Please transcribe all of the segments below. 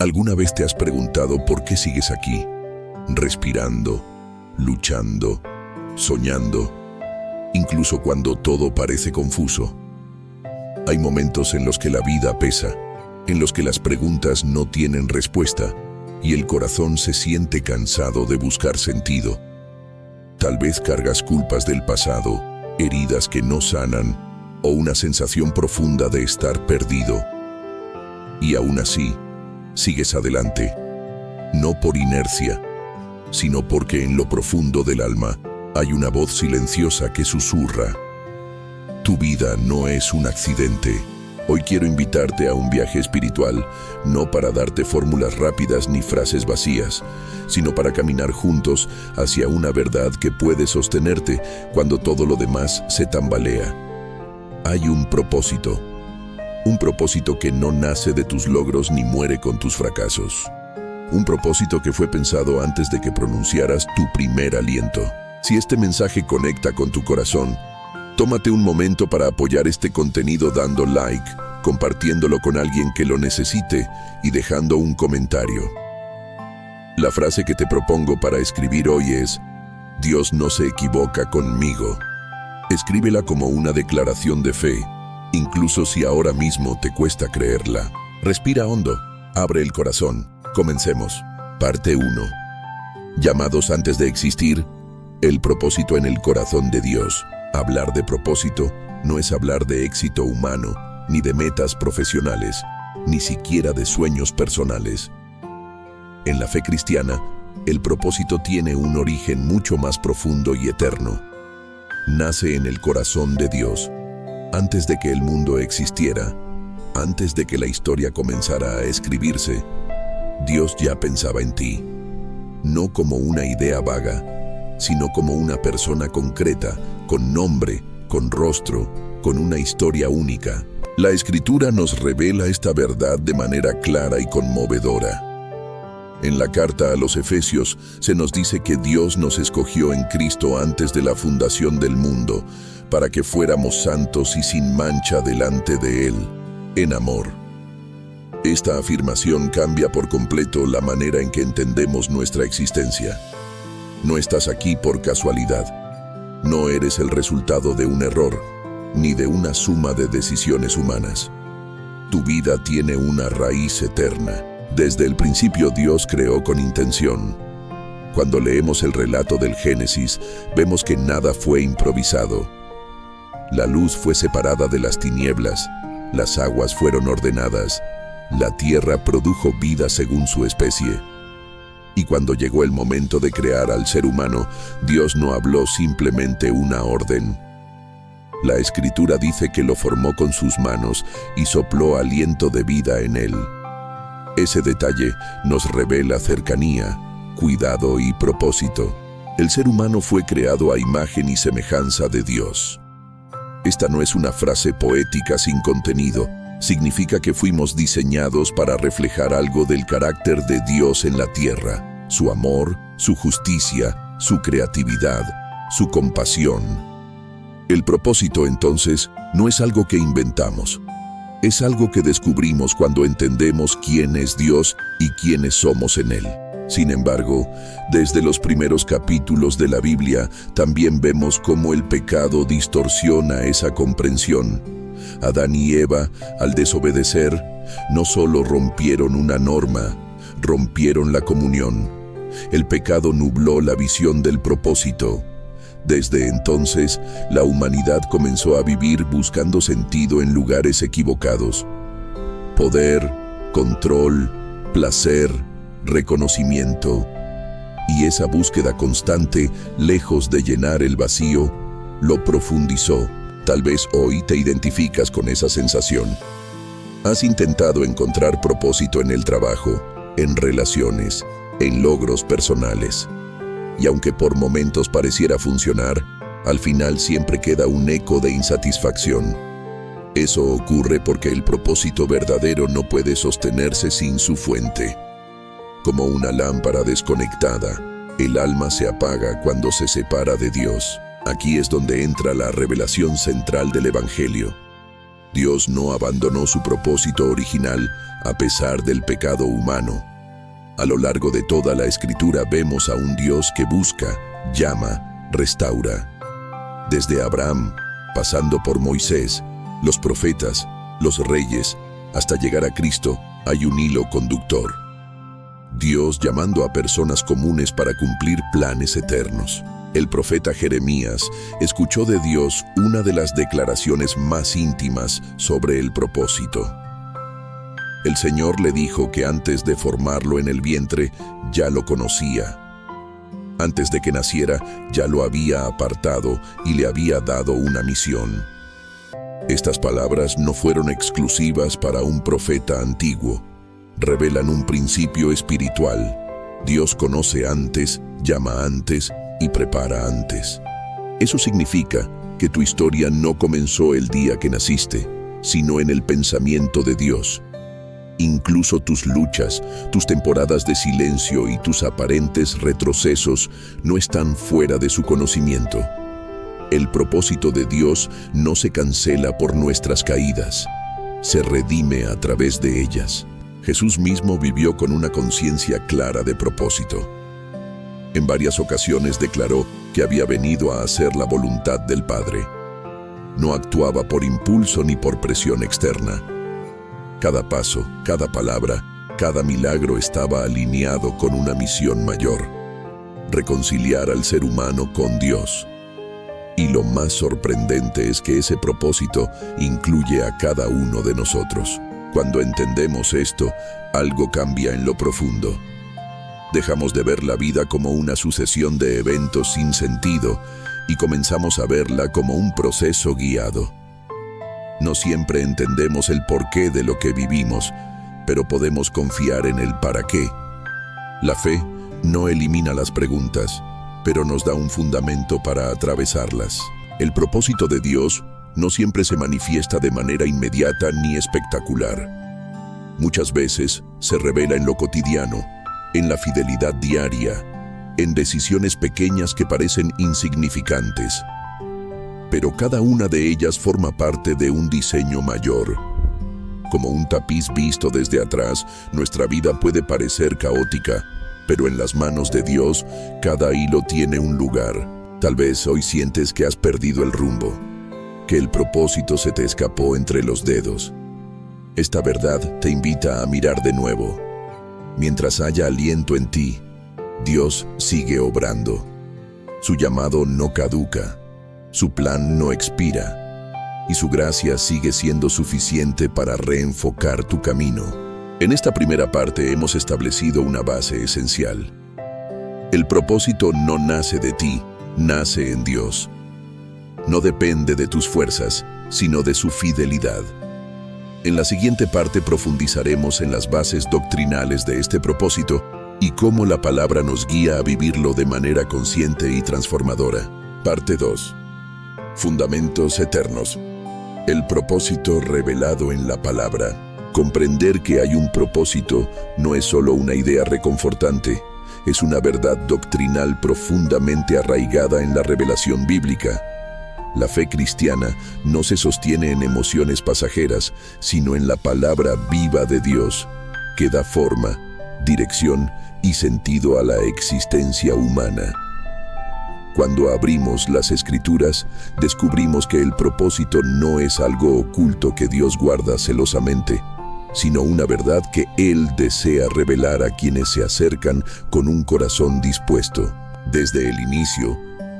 ¿Alguna vez te has preguntado por qué sigues aquí, respirando, luchando, soñando, incluso cuando todo parece confuso? Hay momentos en los que la vida pesa, en los que las preguntas no tienen respuesta y el corazón se siente cansado de buscar sentido. Tal vez cargas culpas del pasado, heridas que no sanan o una sensación profunda de estar perdido. Y aún así, sigues adelante, no por inercia, sino porque en lo profundo del alma hay una voz silenciosa que susurra: tu vida no es un accidente. Hoy quiero invitarte a un viaje espiritual, no para darte fórmulas rápidas ni frases vacías, sino para caminar juntos hacia una verdad que puede sostenerte cuando todo lo demás se tambalea. Hay un propósito que no nace de tus logros ni muere con tus fracasos. Un propósito que fue pensado antes de que pronunciaras tu primer aliento. Si este mensaje conecta con tu corazón, tómate un momento para apoyar este contenido dando like, compartiéndolo con alguien que lo necesite y dejando un comentario. La frase que te propongo para escribir hoy es: Dios no se equivoca conmigo. Escríbela como una declaración de fe, incluso si ahora mismo te cuesta creerla. Respira hondo, abre el corazón. Comencemos. Parte 1. Llamados antes de existir, el propósito en el corazón de Dios. Hablar de propósito no es hablar de éxito humano, ni de metas profesionales, ni siquiera de sueños personales. En la fe cristiana, el propósito tiene un origen mucho más profundo y eterno. Nace en el corazón de Dios. Antes de que el mundo existiera, antes de que la historia comenzara a escribirse, Dios ya pensaba en ti, no como una idea vaga, sino como una persona concreta, con nombre, con rostro, con una historia única. La Escritura nos revela esta verdad de manera clara y conmovedora. En la carta a los Efesios se nos dice que Dios nos escogió en Cristo antes de la fundación del mundo, para que fuéramos santos y sin mancha delante de Él, en amor. Esta afirmación cambia por completo la manera en que entendemos nuestra existencia. No estás aquí por casualidad. No eres el resultado de un error, ni de una suma de decisiones humanas. Tu vida tiene una raíz eterna. Desde el principio Dios creó con intención. Cuando leemos el relato del Génesis, vemos que nada fue improvisado. La luz fue separada de las tinieblas, las aguas fueron ordenadas, la tierra produjo vida según su especie. Y cuando llegó el momento de crear al ser humano, Dios no habló simplemente una orden. La Escritura dice que lo formó con sus manos y sopló aliento de vida en él. Ese detalle nos revela cercanía, cuidado y propósito. El ser humano fue creado a imagen y semejanza de Dios. Esta no es una frase poética sin contenido. Significa que fuimos diseñados para reflejar algo del carácter de Dios en la tierra, su amor, su justicia, su creatividad, su compasión. El propósito, entonces, no es algo que inventamos. Es algo que descubrimos cuando entendemos quién es Dios y quiénes somos en Él. Sin embargo, desde los primeros capítulos de la Biblia, también vemos cómo el pecado distorsiona esa comprensión. Adán y Eva, al desobedecer, no solo rompieron una norma, rompieron la comunión. El pecado nubló la visión del propósito. Desde entonces, la humanidad comenzó a vivir buscando sentido en lugares equivocados. Poder, control, placer, reconocimiento. Y esa búsqueda constante, lejos de llenar el vacío, lo profundizó. Tal vez hoy te identificas con esa sensación. Has intentado encontrar propósito en el trabajo, en relaciones, en logros personales. Y aunque por momentos pareciera funcionar, al final siempre queda un eco de insatisfacción. Eso ocurre porque el propósito verdadero no puede sostenerse sin su fuente. Como una lámpara desconectada, el alma se apaga cuando se separa de Dios. Aquí es donde entra la revelación central del Evangelio. Dios no abandonó su propósito original a pesar del pecado humano. A lo largo de toda la Escritura vemos a un Dios que busca, llama, restaura. Desde Abraham, pasando por Moisés, los profetas, los reyes, hasta llegar a Cristo, hay un hilo conductor. Dios llamando a personas comunes para cumplir planes eternos. El profeta Jeremías escuchó de Dios una de las declaraciones más íntimas sobre el propósito. El Señor le dijo que antes de formarlo en el vientre ya lo conocía. Antes de que naciera ya lo había apartado y le había dado una misión. Estas palabras no fueron exclusivas para un profeta antiguo. Revelan un principio espiritual. Dios conoce antes, llama antes y prepara antes. Eso significa que tu historia no comenzó el día que naciste, sino en el pensamiento de Dios. Incluso tus luchas, tus temporadas de silencio y tus aparentes retrocesos no están fuera de su conocimiento. El propósito de Dios no se cancela por nuestras caídas, se redime a través de ellas. Jesús mismo vivió con una conciencia clara de propósito. En varias ocasiones declaró que había venido a hacer la voluntad del Padre. No actuaba por impulso ni por presión externa. Cada paso, cada palabra, cada milagro estaba alineado con una misión mayor: reconciliar al ser humano con Dios. Y lo más sorprendente es que ese propósito incluye a cada uno de nosotros. Cuando entendemos esto, algo cambia en lo profundo. Dejamos de ver la vida como una sucesión de eventos sin sentido y comenzamos a verla como un proceso guiado. No siempre entendemos el porqué de lo que vivimos, pero podemos confiar en el para qué. La fe no elimina las preguntas, pero nos da un fundamento para atravesarlas. El propósito de Dios no siempre se manifiesta de manera inmediata ni espectacular. Muchas veces se revela en lo cotidiano, en la fidelidad diaria, en decisiones pequeñas que parecen insignificantes. Pero cada una de ellas forma parte de un diseño mayor. Como un tapiz visto desde atrás, nuestra vida puede parecer caótica, pero en las manos de Dios, cada hilo tiene un lugar. Tal vez hoy sientes que has perdido el rumbo, que el propósito se te escapó entre los dedos. Esta verdad te invita a mirar de nuevo. Mientras haya aliento en ti, Dios sigue obrando. Su llamado no caduca. Su plan no expira, y su gracia sigue siendo suficiente para reenfocar tu camino. En esta primera parte hemos establecido una base esencial. El propósito no nace de ti, nace en Dios. No depende de tus fuerzas, sino de su fidelidad. En la siguiente parte profundizaremos en las bases doctrinales de este propósito y cómo la palabra nos guía a vivirlo de manera consciente y transformadora. Parte 2. Fundamentos eternos. El propósito revelado en la palabra. Comprender que hay un propósito no es solo una idea reconfortante, es una verdad doctrinal profundamente arraigada en la revelación bíblica. La fe cristiana no se sostiene en emociones pasajeras, sino en la palabra viva de Dios, que da forma, dirección y sentido a la existencia humana. Cuando abrimos las Escrituras, descubrimos que el propósito no es algo oculto que Dios guarda celosamente, sino una verdad que Él desea revelar a quienes se acercan con un corazón dispuesto. Desde el inicio,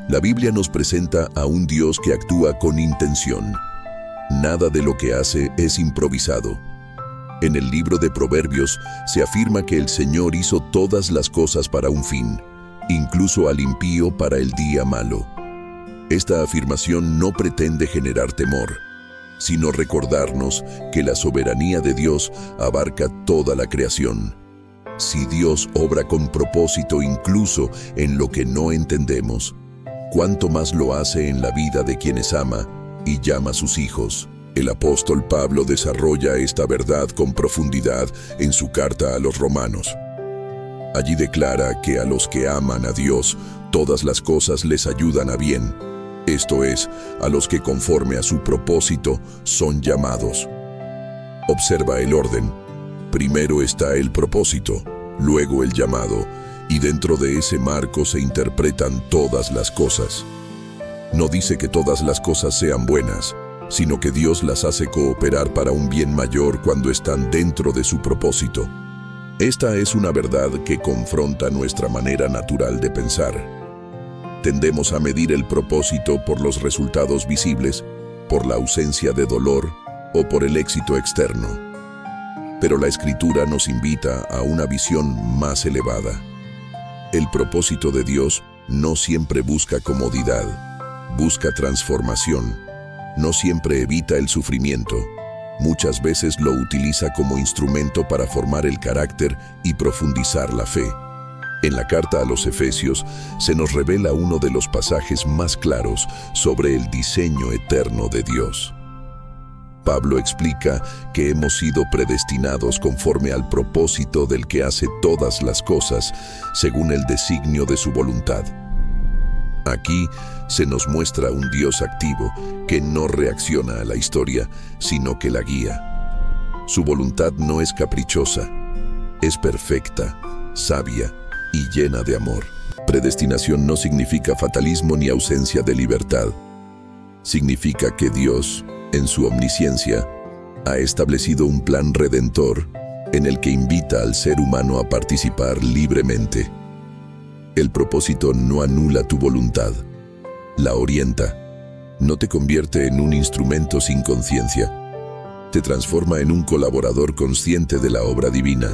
la Biblia nos presenta a un Dios que actúa con intención. Nada de lo que hace es improvisado. En el libro de Proverbios se afirma que el Señor hizo todas las cosas para un fin, incluso al impío para el día malo. Esta afirmación no pretende generar temor, sino recordarnos que la soberanía de Dios abarca toda la creación. Si Dios obra con propósito incluso en lo que no entendemos, ¿cuánto más lo hace en la vida de quienes ama y llama a sus hijos? El apóstol Pablo desarrolla esta verdad con profundidad en su carta a los Romanos. Allí declara que a los que aman a Dios, todas las cosas les ayudan a bien. esto es, a los que conforme a su propósito son llamados. Observa el orden. Primero está el propósito, luego el llamado, y dentro de ese marco se interpretan todas las cosas. No dice que todas las cosas sean buenas, sino que Dios las hace cooperar para un bien mayor cuando están dentro de su propósito. Esta es una verdad que confronta nuestra manera natural de pensar. Tendemos a medir el propósito por los resultados visibles, por la ausencia de dolor o por el éxito externo. Pero la Escritura nos invita a una visión más elevada. El propósito de Dios no siempre busca comodidad, busca transformación. No siempre evita el sufrimiento. Muchas veces lo utiliza como instrumento para formar el carácter y profundizar la fe. En la carta a los Efesios se nos revela uno de los pasajes más claros sobre el diseño eterno de Dios. Pablo explica que hemos sido predestinados conforme al propósito del que hace todas las cosas, según el designio de su voluntad. Aquí se nos muestra un Dios activo que no reacciona a la historia, sino que la guía. Su voluntad no es caprichosa, es perfecta, sabia y llena de amor. Predestinación no significa fatalismo ni ausencia de libertad. Significa que Dios, en su omnisciencia, ha establecido un plan redentor en el que invita al ser humano a participar libremente. El propósito no anula tu voluntad, la orienta, no te convierte en un instrumento sin conciencia, te transforma en un colaborador consciente de la obra divina.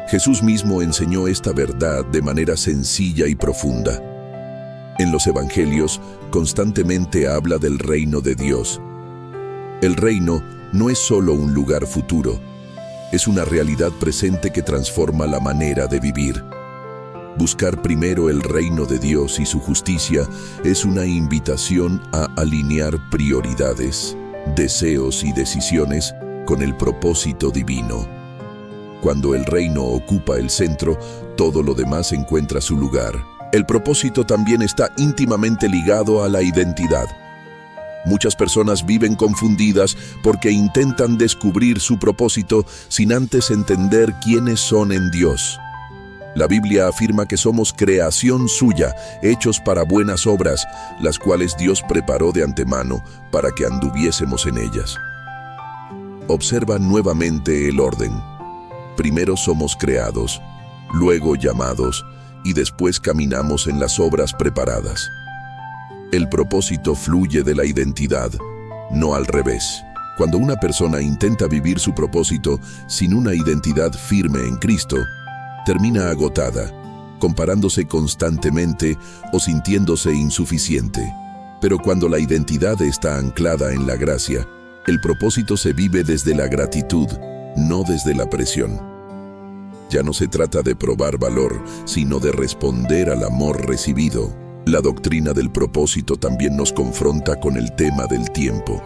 Jesús mismo enseñó esta verdad de manera sencilla y profunda. En los Evangelios constantemente habla del reino de Dios. El reino no es solo un lugar futuro, es una realidad presente que transforma la manera de vivir. Buscar primero el reino de Dios y su justicia es una invitación a alinear prioridades, deseos y decisiones con el propósito divino. Cuando el reino ocupa el centro, todo lo demás encuentra su lugar. El propósito también está íntimamente ligado a la identidad. Muchas personas viven confundidas porque intentan descubrir su propósito sin antes entender quiénes son en Dios. La Biblia afirma que somos creación suya, hechos para buenas obras, las cuales Dios preparó de antemano para que anduviésemos en ellas. Observa nuevamente el orden. Primero somos creados, luego llamados, y después caminamos en las obras preparadas. El propósito fluye de la identidad, no al revés. Cuando una persona intenta vivir su propósito sin una identidad firme en Cristo, termina agotada, comparándose constantemente o sintiéndose insuficiente. Pero cuando la identidad está anclada en la gracia, el propósito se vive desde la gratitud, no desde la presión. Ya no se trata de probar valor, sino de responder al amor recibido. La doctrina del propósito también nos confronta con el tema del tiempo.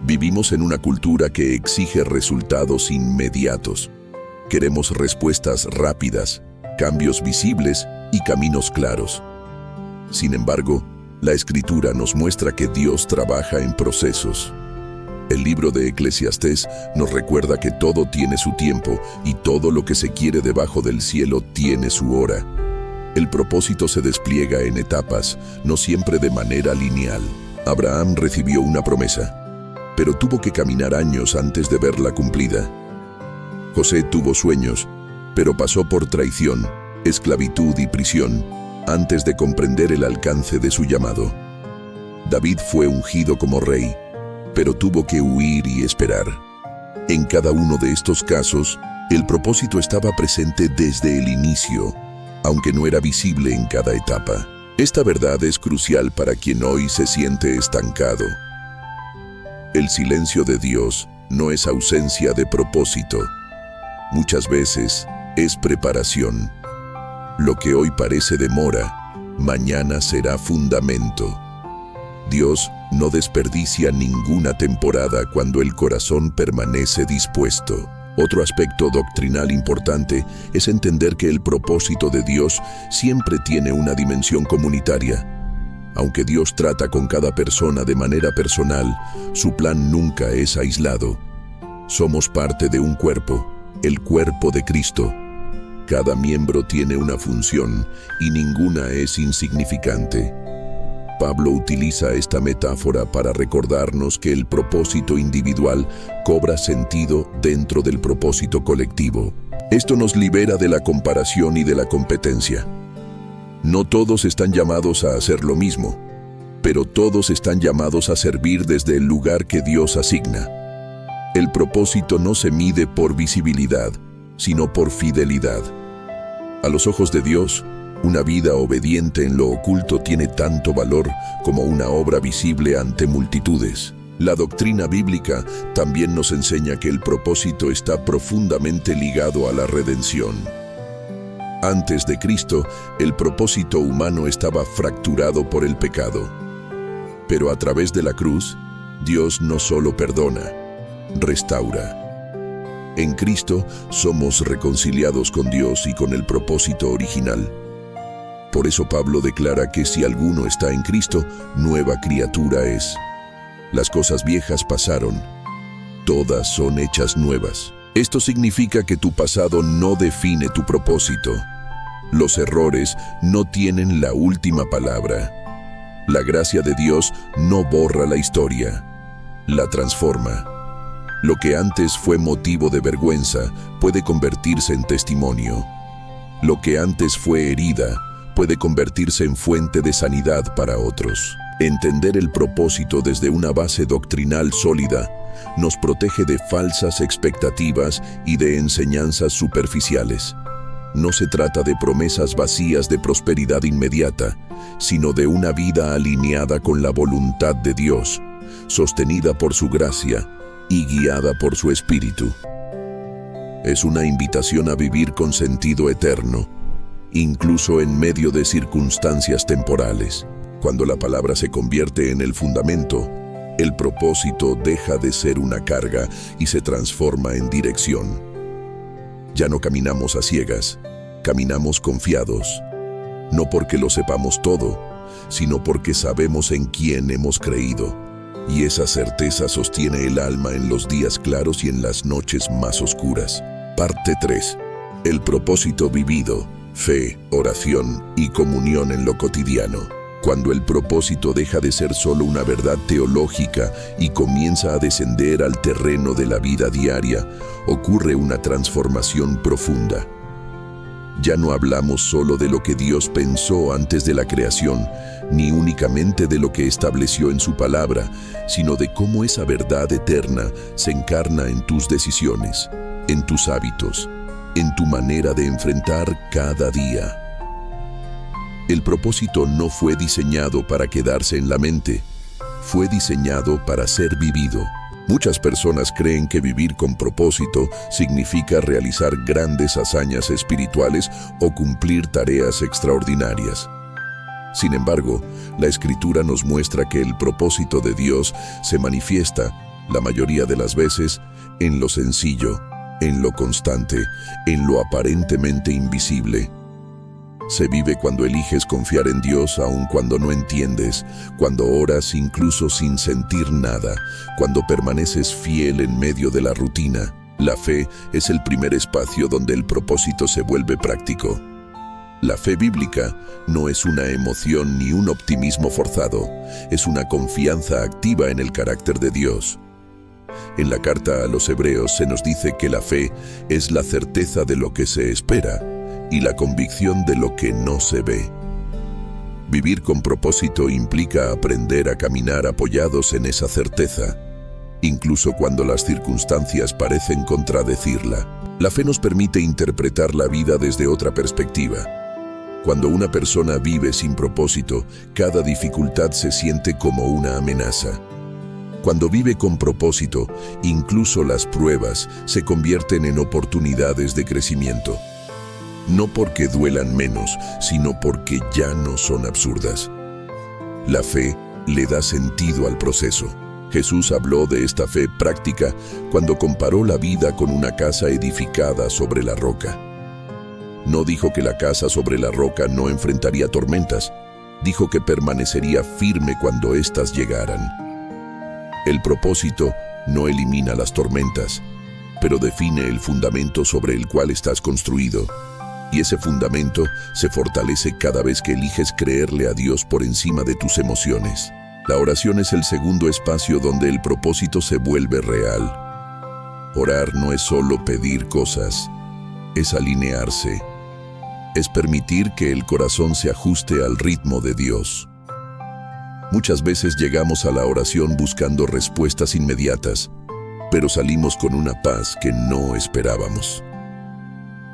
Vivimos en una cultura que exige resultados inmediatos. Queremos respuestas rápidas, cambios visibles y caminos claros. Sin embargo, la Escritura nos muestra que Dios trabaja en procesos. El libro de Eclesiastés nos recuerda que todo tiene su tiempo y todo lo que se quiere debajo del cielo tiene su hora. El propósito se despliega en etapas, no siempre de manera lineal. Abraham recibió una promesa, pero tuvo que caminar años antes de verla cumplida. José tuvo sueños, pero pasó por traición, esclavitud y prisión antes de comprender el alcance de su llamado. David fue ungido como rey, pero tuvo que huir y esperar. En cada uno de estos casos, el propósito estaba presente desde el inicio, aunque no era visible en cada etapa. Esta verdad es crucial para quien hoy se siente estancado. El silencio de Dios no es ausencia de propósito. Muchas veces es preparación. Lo que hoy parece demora, mañana será fundamento. Dios no desperdicia ninguna temporada cuando el corazón permanece dispuesto. Otro aspecto doctrinal importante es entender que el propósito de Dios siempre tiene una dimensión comunitaria. Aunque Dios trata con cada persona de manera personal, su plan nunca es aislado. Somos parte de un cuerpo, el cuerpo de Cristo. Cada miembro tiene una función y ninguna es insignificante. Pablo utiliza esta metáfora para recordarnos que el propósito individual cobra sentido dentro del propósito colectivo. Esto nos libera de la comparación y de la competencia. No todos están llamados a hacer lo mismo, pero todos están llamados a servir desde el lugar que Dios asigna. El propósito no se mide por visibilidad, sino por fidelidad. A los ojos de Dios, una vida obediente en lo oculto tiene tanto valor como una obra visible ante multitudes. La doctrina bíblica también nos enseña que el propósito está profundamente ligado a la redención. Antes de Cristo, el propósito humano estaba fracturado por el pecado. Pero a través de la cruz, Dios no solo perdona, restaura. En Cristo somos reconciliados con Dios y con el propósito original. Por eso Pablo declara que si alguno está en Cristo, nueva criatura es. Las cosas viejas pasaron, todas son hechas nuevas. Esto significa que tu pasado no define tu propósito. Los errores no tienen la última palabra. La gracia de Dios no borra la historia, la transforma. Lo que antes fue motivo de vergüenza puede convertirse en testimonio. Lo que antes fue herida puede convertirse en fuente de sanidad para otros. Entender el propósito desde una base doctrinal sólida nos protege de falsas expectativas y de enseñanzas superficiales. No se trata de promesas vacías de prosperidad inmediata, sino de una vida alineada con la voluntad de Dios, sostenida por su gracia y guiada por su Espíritu. Es una invitación a vivir con sentido eterno, incluso en medio de circunstancias temporales. Cuando la palabra se convierte en el fundamento, el propósito deja de ser una carga y se transforma en dirección. Ya no caminamos a ciegas, caminamos confiados, no porque lo sepamos todo, sino porque sabemos en quién hemos creído. Y esa certeza sostiene el alma en los días claros y en las noches más oscuras. Parte 3. El propósito vivido, fe, oración y comunión en lo cotidiano. Cuando el propósito deja de ser solo una verdad teológica y comienza a descender al terreno de la vida diaria, ocurre una transformación profunda. Ya no hablamos solo de lo que Dios pensó antes de la creación, ni únicamente de lo que estableció en su palabra, sino de cómo esa verdad eterna se encarna en tus decisiones, en tus hábitos, en tu manera de enfrentar cada día. El propósito no fue diseñado para quedarse en la mente, fue diseñado para ser vivido. Muchas personas creen que vivir con propósito significa realizar grandes hazañas espirituales o cumplir tareas extraordinarias. Sin embargo, la Escritura nos muestra que el propósito de Dios se manifiesta, la mayoría de las veces, en lo sencillo, en lo constante, en lo aparentemente invisible. Se vive cuando eliges confiar en Dios aun cuando no entiendes, cuando oras incluso sin sentir nada, cuando permaneces fiel en medio de la rutina. La fe es el primer espacio donde el propósito se vuelve práctico. La fe bíblica no es una emoción ni un optimismo forzado, es una confianza activa en el carácter de Dios. En la carta a los Hebreos se nos dice que la fe es la certeza de lo que se espera y la convicción de lo que no se ve. Vivir con propósito implica aprender a caminar apoyados en esa certeza, incluso cuando las circunstancias parecen contradecirla. La fe nos permite interpretar la vida desde otra perspectiva. Cuando una persona vive sin propósito, cada dificultad se siente como una amenaza. Cuando vive con propósito, incluso las pruebas se convierten en oportunidades de crecimiento. No porque duelan menos, sino porque ya no son absurdas. La fe le da sentido al proceso. Jesús habló de esta fe práctica cuando comparó la vida con una casa edificada sobre la roca. No dijo que la casa sobre la roca no enfrentaría tormentas, dijo que permanecería firme cuando éstas llegaran. El propósito no elimina las tormentas, pero define el fundamento sobre el cual estás construido. Y ese fundamento se fortalece cada vez que eliges creerle a Dios por encima de tus emociones. La oración es el segundo espacio donde el propósito se vuelve real. Orar no es solo pedir cosas, es alinearse. Es permitir que el corazón se ajuste al ritmo de Dios. Muchas veces llegamos a la oración buscando respuestas inmediatas, pero salimos con una paz que no esperábamos.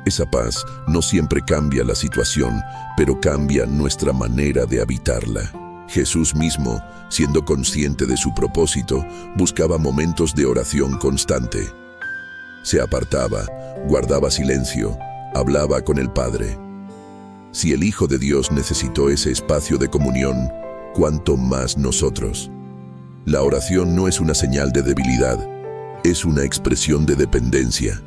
Esa paz no siempre cambia la situación, pero cambia nuestra manera de habitarla. Jesús mismo, siendo consciente de su propósito, buscaba momentos de oración constante. Se apartaba, guardaba silencio, hablaba con el Padre. Si el Hijo de Dios necesitó ese espacio de comunión, ¿cuánto más nosotros? La oración no es una señal de debilidad, es una expresión de dependencia.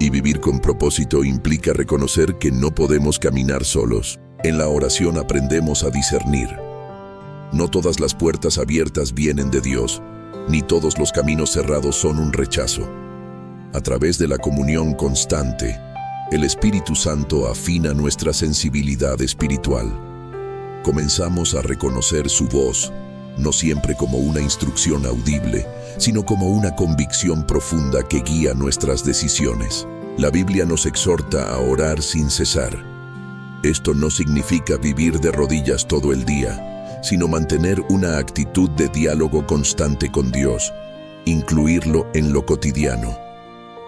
Y vivir con propósito implica reconocer que no podemos caminar solos. En la oración aprendemos a discernir. No todas las puertas abiertas vienen de Dios, ni todos los caminos cerrados son un rechazo. A través de la comunión constante, el Espíritu Santo afina nuestra sensibilidad espiritual. Comenzamos a reconocer su voz, no siempre como una instrucción audible, sino como una convicción profunda que guía nuestras decisiones. La Biblia nos exhorta a orar sin cesar. Esto no significa vivir de rodillas todo el día, sino mantener una actitud de diálogo constante con Dios, incluirlo en lo cotidiano,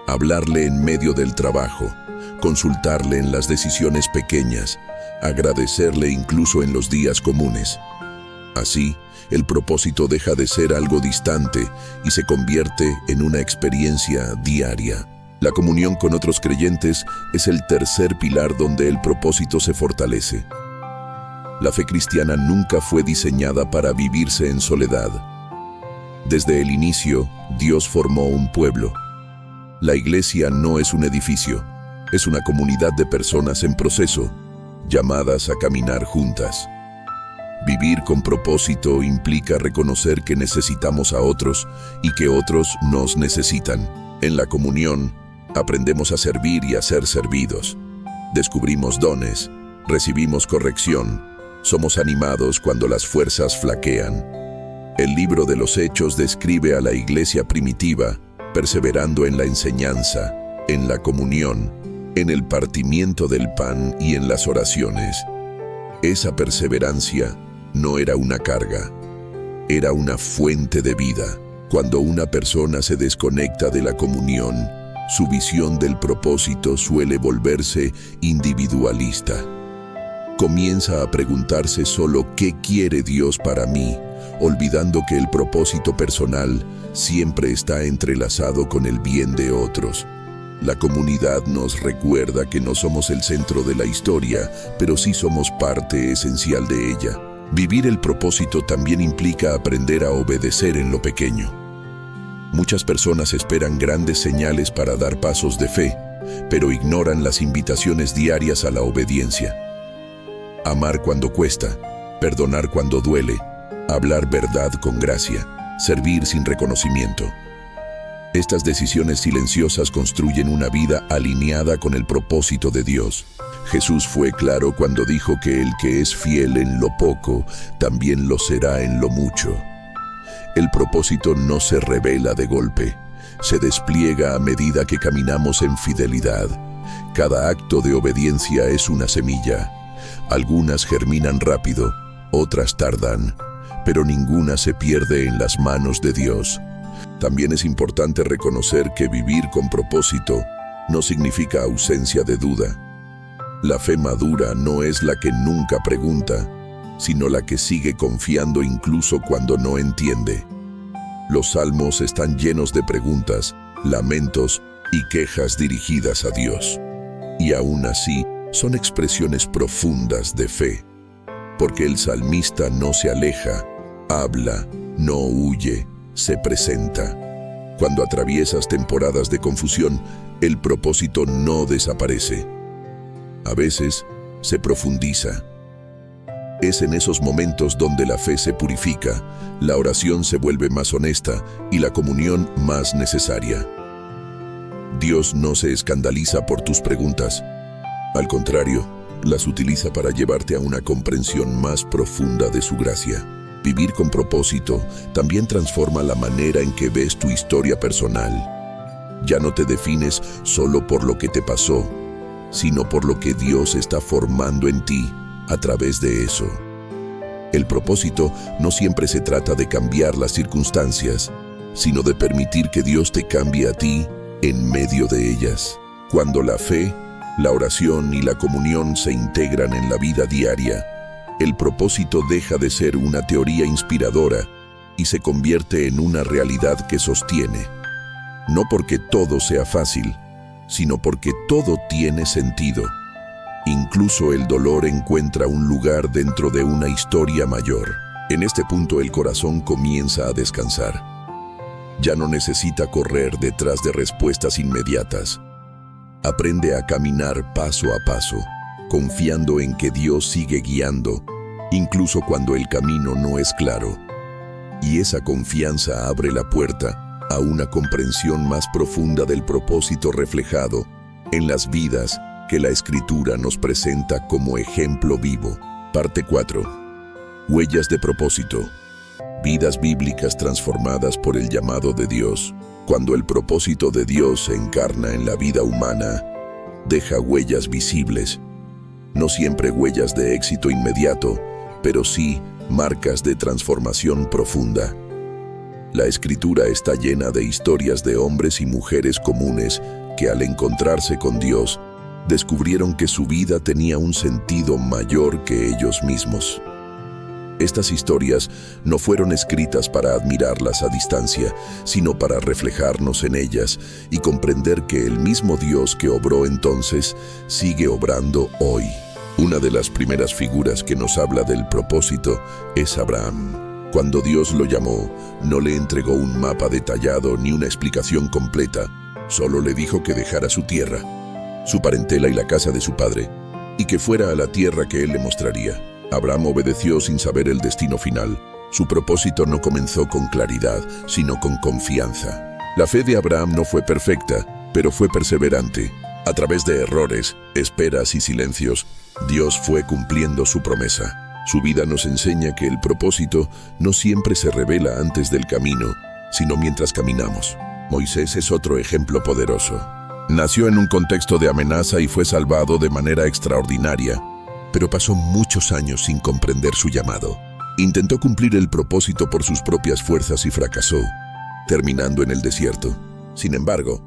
hablarle en medio del trabajo, consultarle en las decisiones pequeñas, agradecerle incluso en los días comunes. Así, el propósito deja de ser algo distante y se convierte en una experiencia diaria. La comunión con otros creyentes es el tercer pilar donde el propósito se fortalece. La fe cristiana nunca fue diseñada para vivirse en soledad. Desde el inicio, Dios formó un pueblo. La iglesia no es un edificio, es una comunidad de personas en proceso, llamadas a caminar juntas. Vivir con propósito implica reconocer que necesitamos a otros y que otros nos necesitan. En la comunión, aprendemos a servir y a ser servidos. Descubrimos dones, recibimos corrección, somos animados cuando las fuerzas flaquean. El libro de los Hechos describe a la iglesia primitiva perseverando en la enseñanza, en la comunión, en el partimiento del pan y en las oraciones. Esa perseverancia no era una carga, era una fuente de vida. Cuando una persona se desconecta de la comunión, su visión del propósito suele volverse individualista. Comienza a preguntarse solo qué quiere Dios para mí, olvidando que el propósito personal siempre está entrelazado con el bien de otros. La comunidad nos recuerda que no somos el centro de la historia, pero sí somos parte esencial de ella. Vivir el propósito también implica aprender a obedecer en lo pequeño. Muchas personas esperan grandes señales para dar pasos de fe, pero ignoran las invitaciones diarias a la obediencia. Amar cuando cuesta, perdonar cuando duele, hablar verdad con gracia, servir sin reconocimiento. Estas decisiones silenciosas construyen una vida alineada con el propósito de Dios. Jesús fue claro cuando dijo que el que es fiel en lo poco, también lo será en lo mucho. El propósito no se revela de golpe, se despliega a medida que caminamos en fidelidad. Cada acto de obediencia es una semilla. Algunas germinan rápido, otras tardan, pero ninguna se pierde en las manos de Dios. También es importante reconocer que vivir con propósito no significa ausencia de duda. La fe madura no es la que nunca pregunta, sino la que sigue confiando incluso cuando no entiende. Los salmos están llenos de preguntas, lamentos y quejas dirigidas a Dios. Y aún así, son expresiones profundas de fe, porque el salmista no se aleja, habla, no huye, se presenta. Cuando atraviesas temporadas de confusión, el propósito no desaparece. A veces se profundiza. Es en esos momentos donde la fe se purifica, la oración se vuelve más honesta y la comunión más necesaria. Dios no se escandaliza por tus preguntas. Al contrario, las utiliza para llevarte a una comprensión más profunda de su gracia. Vivir con propósito también transforma la manera en que ves tu historia personal. Ya no te defines solo por lo que te pasó, sino por lo que Dios está formando en ti a través de eso. El propósito no siempre se trata de cambiar las circunstancias, sino de permitir que Dios te cambie a ti en medio de ellas. Cuando la fe, la oración y la comunión se integran en la vida diaria, el propósito deja de ser una teoría inspiradora y se convierte en una realidad que sostiene. No porque todo sea fácil, sino porque todo tiene sentido. Incluso el dolor encuentra un lugar dentro de una historia mayor. En este punto el corazón comienza a descansar. Ya no necesita correr detrás de respuestas inmediatas. Aprende a caminar paso a paso, confiando en que Dios sigue guiando, incluso cuando el camino no es claro. Y esa confianza abre la puerta a una comprensión más profunda del propósito reflejado en las vidas que la Escritura nos presenta como ejemplo vivo. Parte 4. Huellas de propósito. Vidas bíblicas transformadas por el llamado de Dios. Cuando el propósito de Dios se encarna en la vida humana, deja huellas visibles. No siempre huellas de éxito inmediato, pero sí marcas de transformación profunda. La Escritura está llena de historias de hombres y mujeres comunes que al encontrarse con Dios, descubrieron que su vida tenía un sentido mayor que ellos mismos. Estas historias no fueron escritas para admirarlas a distancia, sino para reflejarnos en ellas y comprender que el mismo Dios que obró entonces sigue obrando hoy. Una de las primeras figuras que nos habla del propósito es Abraham. Cuando Dios lo llamó, no le entregó un mapa detallado ni una explicación completa, solo le dijo que dejara su tierra, su parentela y la casa de su padre, y que fuera a la tierra que él le mostraría. Abraham obedeció sin saber el destino final. Su propósito no comenzó con claridad, sino con confianza. La fe de Abraham no fue perfecta, pero fue perseverante. A través de errores, esperas y silencios, Dios fue cumpliendo su promesa. Su vida nos enseña que el propósito no siempre se revela antes del camino, sino mientras caminamos. Moisés es otro ejemplo poderoso. Nació en un contexto de amenaza y fue salvado de manera extraordinaria, pero pasó muchos años sin comprender su llamado. Intentó cumplir el propósito por sus propias fuerzas y fracasó, terminando en el desierto. Sin embargo,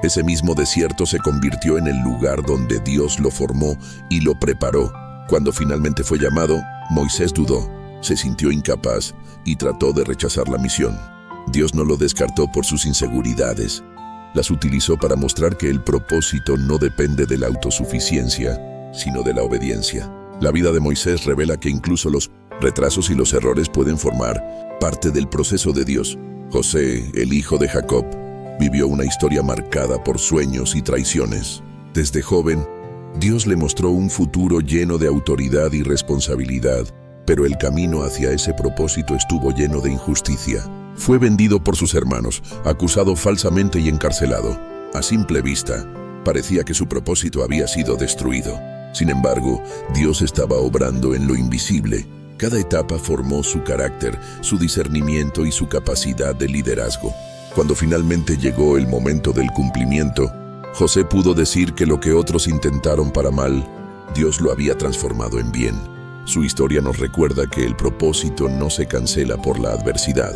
ese mismo desierto se convirtió en el lugar donde Dios lo formó y lo preparó. Cuando finalmente fue llamado, Moisés dudó, se sintió incapaz y trató de rechazar la misión. Dios no lo descartó por sus inseguridades. Las utilizó para mostrar que el propósito no depende de la autosuficiencia, sino de la obediencia. La vida de Moisés revela que incluso los retrasos y los errores pueden formar parte del proceso de Dios. José, el hijo de Jacob, vivió una historia marcada por sueños y traiciones. Desde joven, Dios le mostró un futuro lleno de autoridad y responsabilidad, pero el camino hacia ese propósito estuvo lleno de injusticia. Fue vendido por sus hermanos, acusado falsamente y encarcelado. A simple vista, parecía que su propósito había sido destruido. Sin embargo, Dios estaba obrando en lo invisible. Cada etapa formó su carácter, su discernimiento y su capacidad de liderazgo. Cuando finalmente llegó el momento del cumplimiento, José pudo decir que lo que otros intentaron para mal, Dios lo había transformado en bien. Su historia nos recuerda que el propósito no se cancela por la adversidad,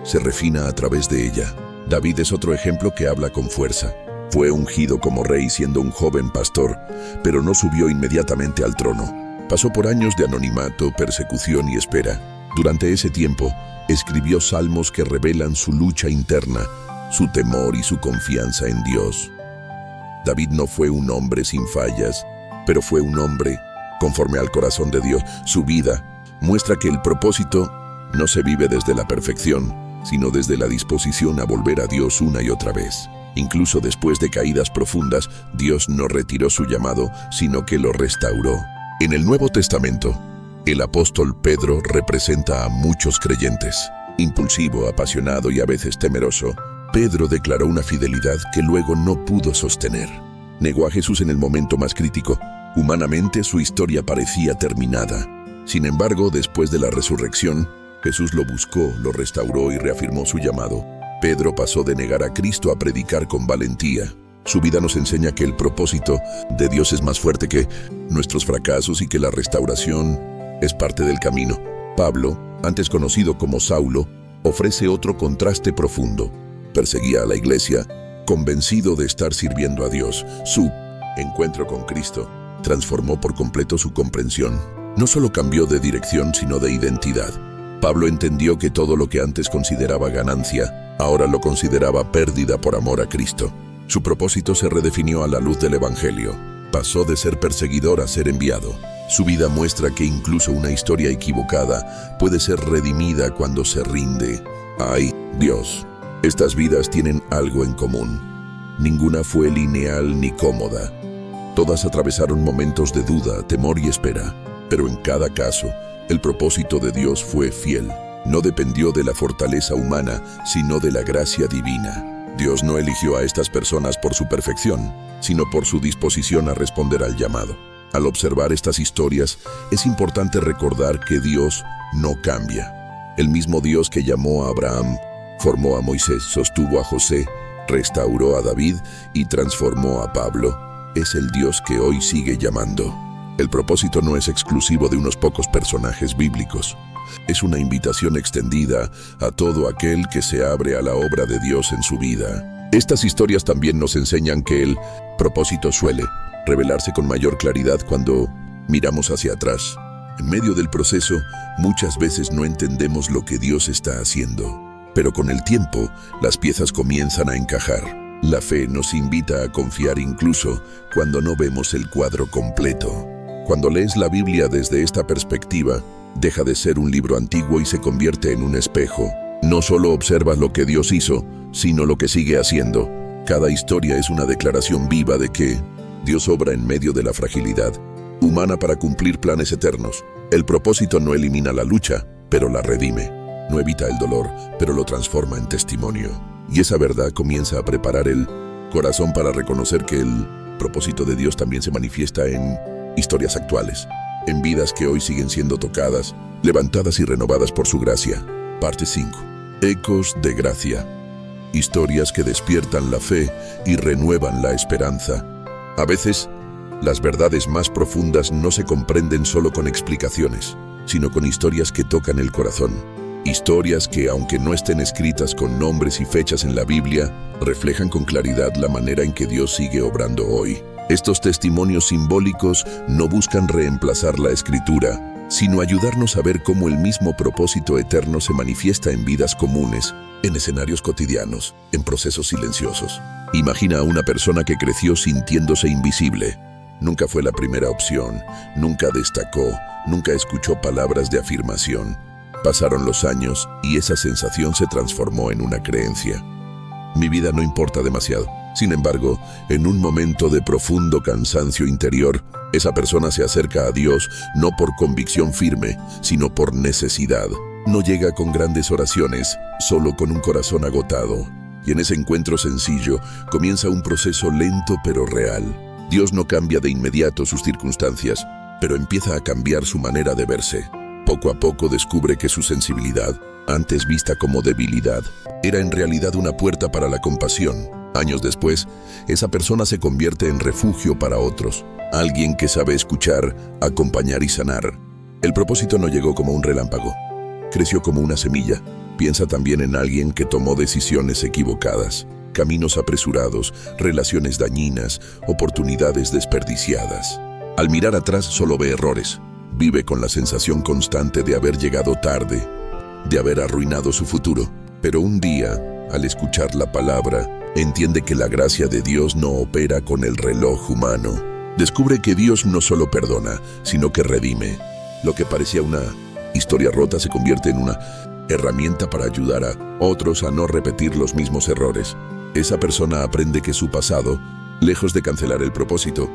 se refina a través de ella. David es otro ejemplo que habla con fuerza. Fue ungido como rey siendo un joven pastor, pero no subió inmediatamente al trono. Pasó por años de anonimato, persecución y espera. Durante ese tiempo, escribió salmos que revelan su lucha interna, su temor y su confianza en Dios. David no fue un hombre sin fallas, pero fue un hombre conforme al corazón de Dios. Su vida muestra que el propósito no se vive desde la perfección, sino desde la disposición a volver a Dios una y otra vez. Incluso después de caídas profundas, Dios no retiró su llamado, sino que lo restauró. En el Nuevo Testamento, El apóstol Pedro representa a muchos creyentes. Impulsivo, apasionado y a veces temeroso, Pedro declaró una fidelidad que luego no pudo sostener. Negó a Jesús en el momento más crítico. Humanamente, su historia parecía terminada. Sin embargo, después de la resurrección, Jesús lo buscó, lo restauró y reafirmó su llamado. Pedro pasó de negar a Cristo a predicar con valentía. Su vida nos enseña que el propósito de Dios es más fuerte que nuestros fracasos y que la restauración es parte del camino. Pablo, antes conocido como Saulo, ofrece otro contraste profundo. Perseguía a la iglesia, convencido de estar sirviendo a Dios. Su encuentro con Cristo transformó por completo su comprensión. No solo cambió de dirección, sino de identidad. Pablo entendió que todo lo que antes consideraba ganancia, ahora lo consideraba pérdida por amor a Cristo. Su propósito se redefinió a la luz del Evangelio. Pasó de ser perseguidor a ser enviado. Su vida muestra que incluso una historia equivocada puede ser redimida cuando se rinde. ¡Ay, Dios! Estas vidas tienen algo en común. Ninguna fue lineal ni cómoda. Todas atravesaron momentos de duda, temor y espera. Pero en cada caso, el propósito de Dios fue fiel. No dependió de la fortaleza humana, sino de la gracia divina. Dios no eligió a estas personas por su perfección, sino por su disposición a responder al llamado. Al observar estas historias, es importante recordar que Dios no cambia. El mismo Dios que llamó a Abraham, formó a Moisés, sostuvo a José, restauró a David y transformó a Pablo, es el Dios que hoy sigue llamando. El propósito no es exclusivo de unos pocos personajes bíblicos. Es una invitación extendida a todo aquel que se abre a la obra de Dios en su vida. Estas historias también nos enseñan que el propósito suele revelarse con mayor claridad cuando miramos hacia atrás. En medio del proceso, muchas veces no entendemos lo que Dios está haciendo, pero con el tiempo, las piezas comienzan a encajar. La fe nos invita a confiar incluso cuando no vemos el cuadro completo. Cuando lees la Biblia desde esta perspectiva, deja de ser un libro antiguo y se convierte en un espejo. No solo observas lo que Dios hizo, sino lo que sigue haciendo. Cada historia es una declaración viva de que Dios obra en medio de la fragilidad humana para cumplir planes eternos. El propósito no elimina la lucha, pero la redime. No evita el dolor, pero lo transforma en testimonio. Y esa verdad comienza a preparar el corazón para reconocer que el propósito de Dios también se manifiesta en historias actuales, en vidas que hoy siguen siendo tocadas, levantadas y renovadas por su gracia. Parte 5. Ecos de gracia. Historias que despiertan la fe y renuevan la esperanza. A veces, las verdades más profundas no se comprenden solo con explicaciones, sino con historias que tocan el corazón. Historias que, aunque no estén escritas con nombres y fechas en la Biblia, reflejan con claridad la manera en que Dios sigue obrando hoy. Estos testimonios simbólicos no buscan reemplazar la Escritura, sino ayudarnos a ver cómo el mismo propósito eterno se manifiesta en vidas comunes, en escenarios cotidianos, en procesos silenciosos. Imagina a una persona que creció sintiéndose invisible. Nunca fue la primera opción, nunca destacó, nunca escuchó palabras de afirmación. Pasaron los años y esa sensación se transformó en una creencia. Mi vida no importa demasiado. Sin embargo, en un momento de profundo cansancio interior, esa persona se acerca a Dios no por convicción firme, sino por necesidad. No llega con grandes oraciones, solo con un corazón agotado. Y en ese encuentro sencillo comienza un proceso lento pero real. Dios no cambia de inmediato sus circunstancias, pero empieza a cambiar su manera de verse. Poco a poco descubre que su sensibilidad, antes vista como debilidad, era en realidad una puerta para la compasión. Años después, esa persona se convierte en refugio para otros, alguien que sabe escuchar, acompañar y sanar. El propósito no llegó como un relámpago, creció como una semilla. Piensa también en alguien que tomó decisiones equivocadas, caminos apresurados, relaciones dañinas, oportunidades desperdiciadas. Al mirar atrás solo ve errores. Vive con la sensación constante de haber llegado tarde, de haber arruinado su futuro. Pero un día, al escuchar la palabra, entiende que la gracia de Dios no opera con el reloj humano. Descubre que Dios no solo perdona, sino que redime. Lo que parecía una historia rota se convierte en una herramienta para ayudar a otros a no repetir los mismos errores. Esa persona aprende que su pasado, lejos de cancelar el propósito,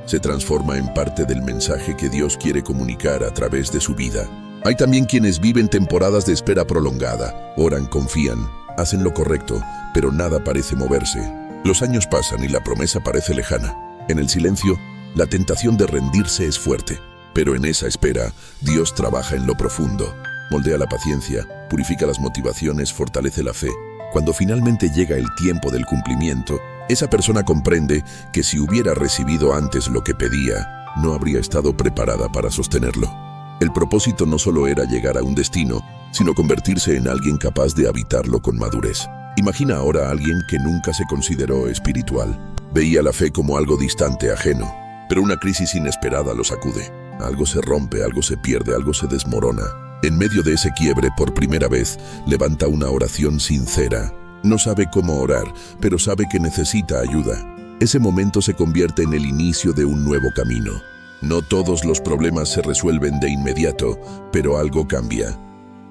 se transforma en parte del mensaje que Dios quiere comunicar a través de su vida. Hay también quienes viven temporadas de espera prolongada, oran, confían, hacen lo correcto, pero nada parece moverse. Los años pasan y la promesa parece lejana. En el silencio, la tentación de rendirse es fuerte, pero en esa espera, Dios trabaja en lo profundo. Moldea la paciencia, purifica las motivaciones, fortalece la fe. Cuando finalmente llega el tiempo del cumplimiento, esa persona comprende que si hubiera recibido antes lo que pedía, no habría estado preparada para sostenerlo. El propósito no solo era llegar a un destino, sino convertirse en alguien capaz de habitarlo con madurez. Imagina ahora a alguien que nunca se consideró espiritual. Veía la fe como algo distante, ajeno, pero una crisis inesperada lo sacude. Algo se rompe, algo se pierde, algo se desmorona. En medio de ese quiebre, por primera vez, levanta una oración sincera. No sabe cómo orar, pero sabe que necesita ayuda. Ese momento se convierte en el inicio de un nuevo camino. No todos los problemas se resuelven de inmediato, pero algo cambia.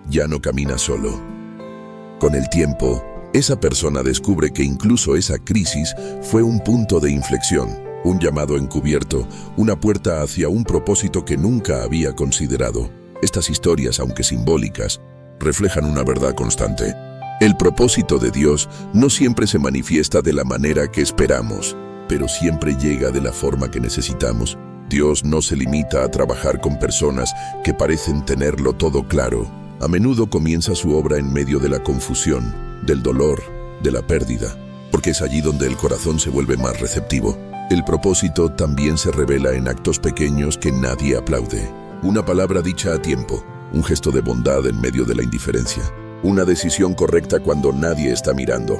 Ya no camina solo. Con el tiempo, esa persona descubre que incluso esa crisis fue un punto de inflexión, un llamado encubierto, una puerta hacia un propósito que nunca había considerado. Estas historias, aunque simbólicas, reflejan una verdad constante. El propósito de Dios no siempre se manifiesta de la manera que esperamos, pero siempre llega de la forma que necesitamos. Dios no se limita a trabajar con personas que parecen tenerlo todo claro. A menudo comienza su obra en medio de la confusión, del dolor, de la pérdida, porque es allí donde el corazón se vuelve más receptivo. El propósito también se revela en actos pequeños que nadie aplaude. Una palabra dicha a tiempo, un gesto de bondad en medio de la indiferencia, una decisión correcta cuando nadie está mirando.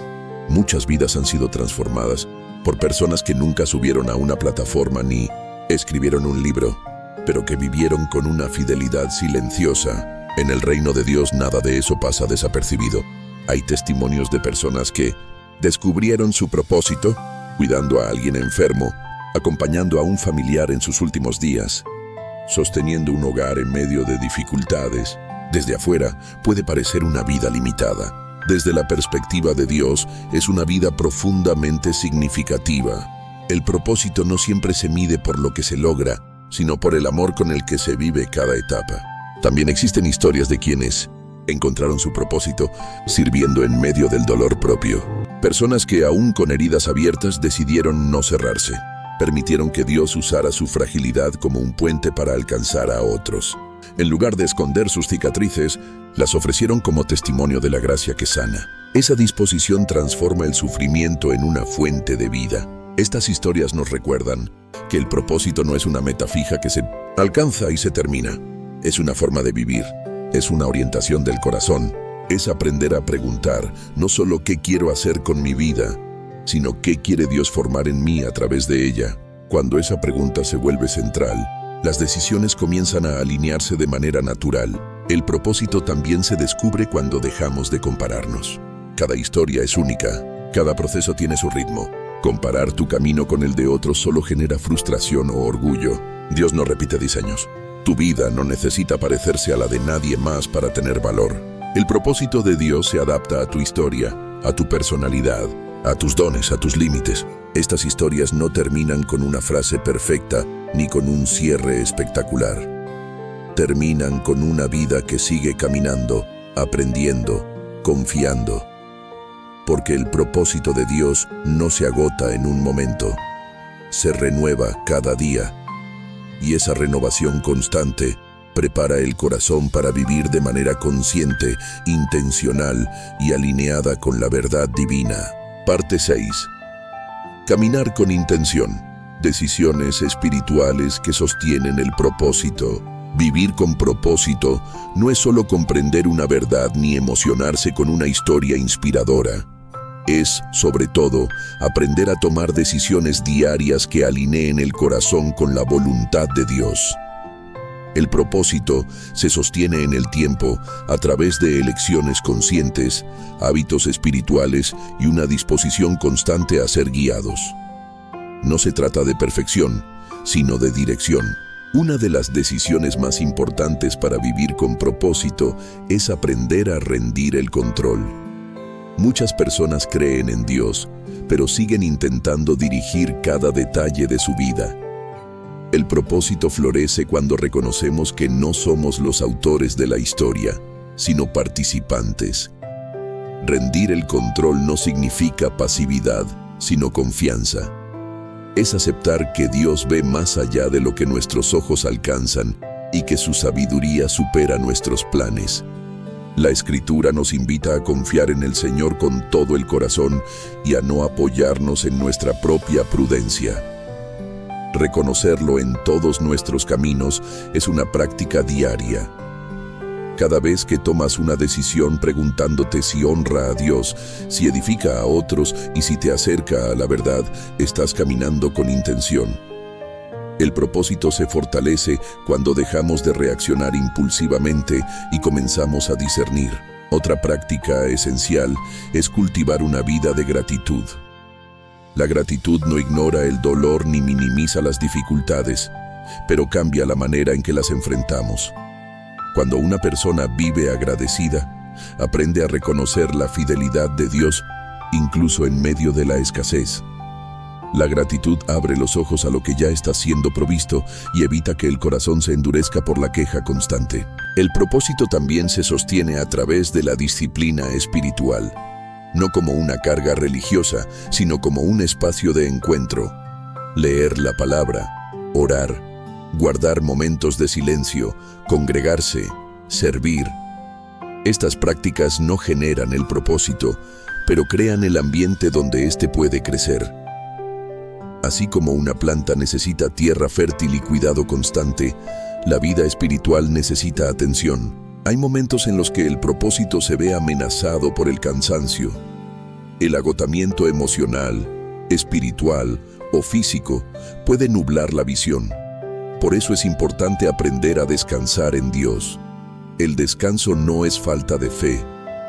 Muchas vidas han sido transformadas por personas que nunca subieron a una plataforma ni escribieron un libro, pero que vivieron con una fidelidad silenciosa. En el reino de Dios nada de eso pasa desapercibido. Hay testimonios de personas que descubrieron su propósito, cuidando a alguien enfermo, acompañando a un familiar en sus últimos días, sosteniendo un hogar en medio de dificultades. Desde afuera puede parecer una vida limitada. Desde la perspectiva de Dios es una vida profundamente significativa. El propósito no siempre se mide por lo que se logra, sino por el amor con el que se vive cada etapa. También existen historias de quienes encontraron su propósito sirviendo en medio del dolor propio. Personas que, aún con heridas abiertas, decidieron no cerrarse. Permitieron que Dios usara su fragilidad como un puente para alcanzar a otros. En lugar de esconder sus cicatrices, las ofrecieron como testimonio de la gracia que sana. Esa disposición transforma el sufrimiento en una fuente de vida. Estas historias nos recuerdan que el propósito no es una meta fija que se alcanza y se termina. Es una forma de vivir, es una orientación del corazón, es aprender a preguntar no solo qué quiero hacer con mi vida, sino qué quiere Dios formar en mí a través de ella. Cuando esa pregunta se vuelve central, las decisiones comienzan a alinearse de manera natural. El propósito también se descubre cuando dejamos de compararnos. Cada historia es única, cada proceso tiene su ritmo. Comparar tu camino con el de otros solo genera frustración o orgullo. Dios no repite diseños. Tu vida no necesita parecerse a la de nadie más para tener valor. El propósito de Dios se adapta a tu historia, a tu personalidad, a tus dones, a tus límites. Estas historias no terminan con una frase perfecta ni con un cierre espectacular. Terminan con una vida que sigue caminando, aprendiendo, confiando. Porque el propósito de Dios no se agota en un momento, se renueva cada día. Y esa renovación constante prepara el corazón para vivir de manera consciente, intencional y alineada con la verdad divina. Parte 6. Caminar con intención. Decisiones espirituales que sostienen el propósito. Vivir con propósito no es solo comprender una verdad ni emocionarse con una historia inspiradora. Es, sobre todo, aprender a tomar decisiones diarias que alineen el corazón con la voluntad de Dios. El propósito se sostiene en el tiempo a través de elecciones conscientes, hábitos espirituales y una disposición constante a ser guiados. No se trata de perfección, sino de dirección. Una de las decisiones más importantes para vivir con propósito es aprender a rendir el control. Muchas personas creen en Dios, pero siguen intentando dirigir cada detalle de su vida. El propósito florece cuando reconocemos que no somos los autores de la historia, sino participantes. Rendir el control no significa pasividad, sino confianza. Es aceptar que Dios ve más allá de lo que nuestros ojos alcanzan y que su sabiduría supera nuestros planes. La Escritura nos invita a confiar en el Señor con todo el corazón y a no apoyarnos en nuestra propia prudencia. Reconocerlo en todos nuestros caminos es una práctica diaria. Cada vez que tomas una decisión preguntándote si honra a Dios, si edifica a otros y si te acerca a la verdad, estás caminando con intención. El propósito se fortalece cuando dejamos de reaccionar impulsivamente y comenzamos a discernir. Otra práctica esencial es cultivar una vida de gratitud. La gratitud no ignora el dolor ni minimiza las dificultades, pero cambia la manera en que las enfrentamos. Cuando una persona vive agradecida, aprende a reconocer la fidelidad de Dios, incluso en medio de la escasez. La gratitud abre los ojos a lo que ya está siendo provisto y evita que el corazón se endurezca por la queja constante. El propósito también se sostiene a través de la disciplina espiritual, no como una carga religiosa, sino como un espacio de encuentro. Leer la palabra, orar, guardar momentos de silencio, congregarse, servir. Estas prácticas no generan el propósito, pero crean el ambiente donde éste puede crecer. Así como una planta necesita tierra fértil y cuidado constante, la vida espiritual necesita atención. Hay momentos en los que el propósito se ve amenazado por el cansancio, el agotamiento emocional, espiritual o físico puede nublar la visión. Por eso es importante aprender a descansar en Dios. El descanso no es falta de fe,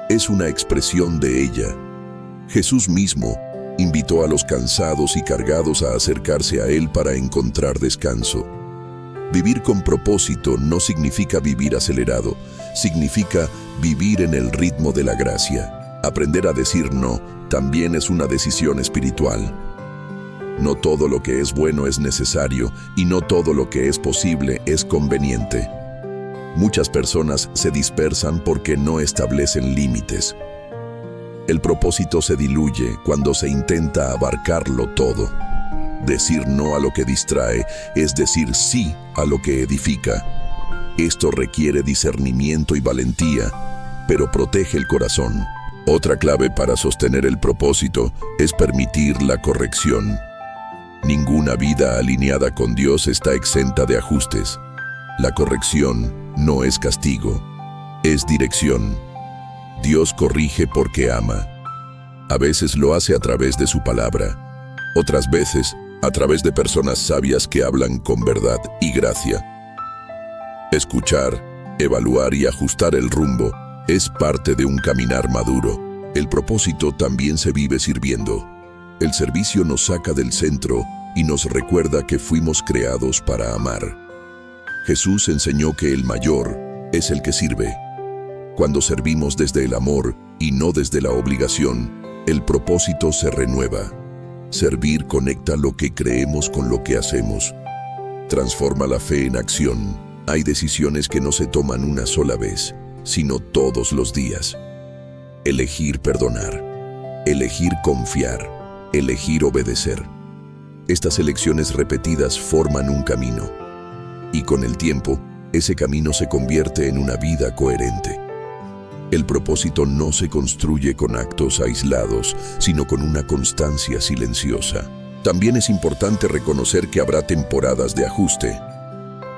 es una expresión de ella. Jesús mismo invitó a los cansados y cargados a acercarse a Él para encontrar descanso. Vivir con propósito no significa vivir acelerado, significa vivir en el ritmo de la gracia. Aprender a decir no también es una decisión espiritual. No todo lo que es bueno es necesario y no todo lo que es posible es conveniente. Muchas personas se dispersan porque no establecen límites. El propósito se diluye cuando se intenta abarcarlo todo. Decir no a lo que distrae es decir sí a lo que edifica. Esto requiere discernimiento y valentía, pero protege el corazón. Otra clave para sostener el propósito es permitir la corrección. Ninguna vida alineada con Dios está exenta de ajustes. La corrección no es castigo, es dirección. Dios corrige porque ama. A veces lo hace a través de su palabra, otras veces a través de personas sabias que hablan con verdad y gracia. Escuchar, evaluar y ajustar el rumbo es parte de un caminar maduro. El propósito también se vive sirviendo. El servicio nos saca del centro y nos recuerda que fuimos creados para amar. Jesús enseñó que el mayor es el que sirve. Cuando servimos desde el amor y no desde la obligación, el propósito se renueva. Servir conecta lo que creemos con lo que hacemos. Transforma la fe en acción. Hay decisiones que no se toman una sola vez, sino todos los días. Elegir perdonar, elegir confiar, elegir obedecer. Estas elecciones repetidas forman un camino, y con el tiempo, ese camino se convierte en una vida coherente. El propósito no se construye con actos aislados, sino con una constancia silenciosa. También es importante reconocer que habrá temporadas de ajuste.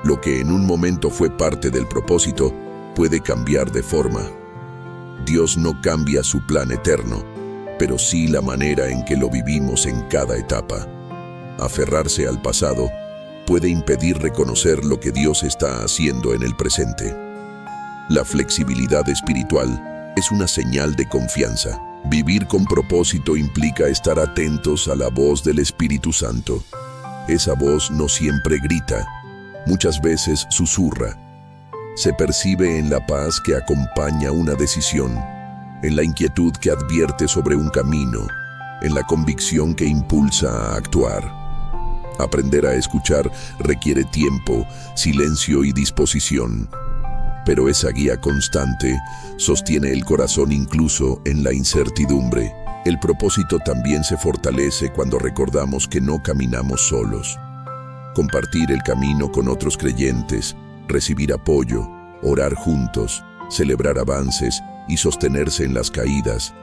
Lo que en un momento fue parte del propósito puede cambiar de forma. Dios no cambia su plan eterno, pero sí la manera en que lo vivimos en cada etapa. Aferrarse al pasado puede impedir reconocer lo que Dios está haciendo en el presente. La flexibilidad espiritual es una señal de confianza. Vivir con propósito implica estar atentos a la voz del Espíritu Santo. Esa voz no siempre grita, muchas veces susurra. Se percibe en la paz que acompaña una decisión, en la inquietud que advierte sobre un camino, en la convicción que impulsa a actuar. Aprender a escuchar requiere tiempo, silencio y disposición. Pero esa guía constante sostiene el corazón incluso en la incertidumbre. El propósito también se fortalece cuando recordamos que no caminamos solos. Compartir el camino con otros creyentes, recibir apoyo, orar juntos, celebrar avances y sostenerse en las caídas,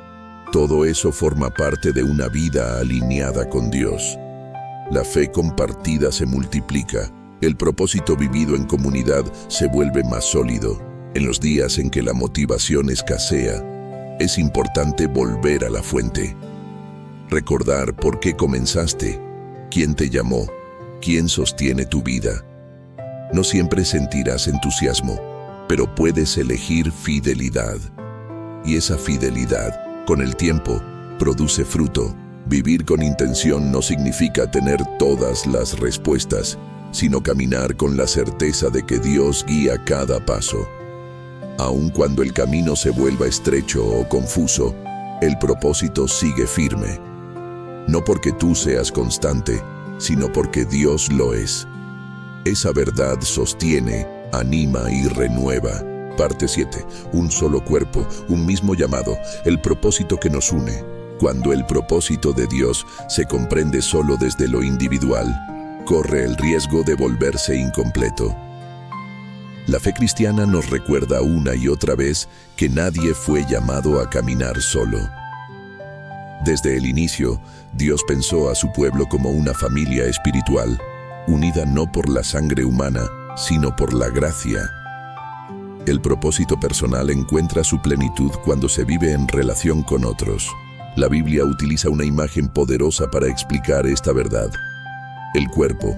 todo eso forma parte de una vida alineada con Dios. La fe compartida se multiplica. El propósito vivido en comunidad se vuelve más sólido. En los días en que la motivación escasea, es importante volver a la fuente. Recordar por qué comenzaste, quién te llamó, quién sostiene tu vida. No siempre sentirás entusiasmo, pero puedes elegir fidelidad. Y esa fidelidad, con el tiempo, produce fruto. Vivir con intención no significa tener todas las respuestas, sino caminar con la certeza de que Dios guía cada paso. Aun cuando el camino se vuelva estrecho o confuso, el propósito sigue firme. No porque tú seas constante, sino porque Dios lo es. Esa verdad sostiene, anima y renueva. Parte 7. Un solo cuerpo, un mismo llamado, el propósito que nos une. Cuando el propósito de Dios se comprende solo desde lo individual, corre el riesgo de volverse incompleto. La fe cristiana nos recuerda una y otra vez que nadie fue llamado a caminar solo. Desde el inicio, Dios pensó a su pueblo como una familia espiritual, unida no por la sangre humana, sino por la gracia. El propósito personal encuentra su plenitud cuando se vive en relación con otros. La Biblia utiliza una imagen poderosa para explicar esta verdad. El cuerpo.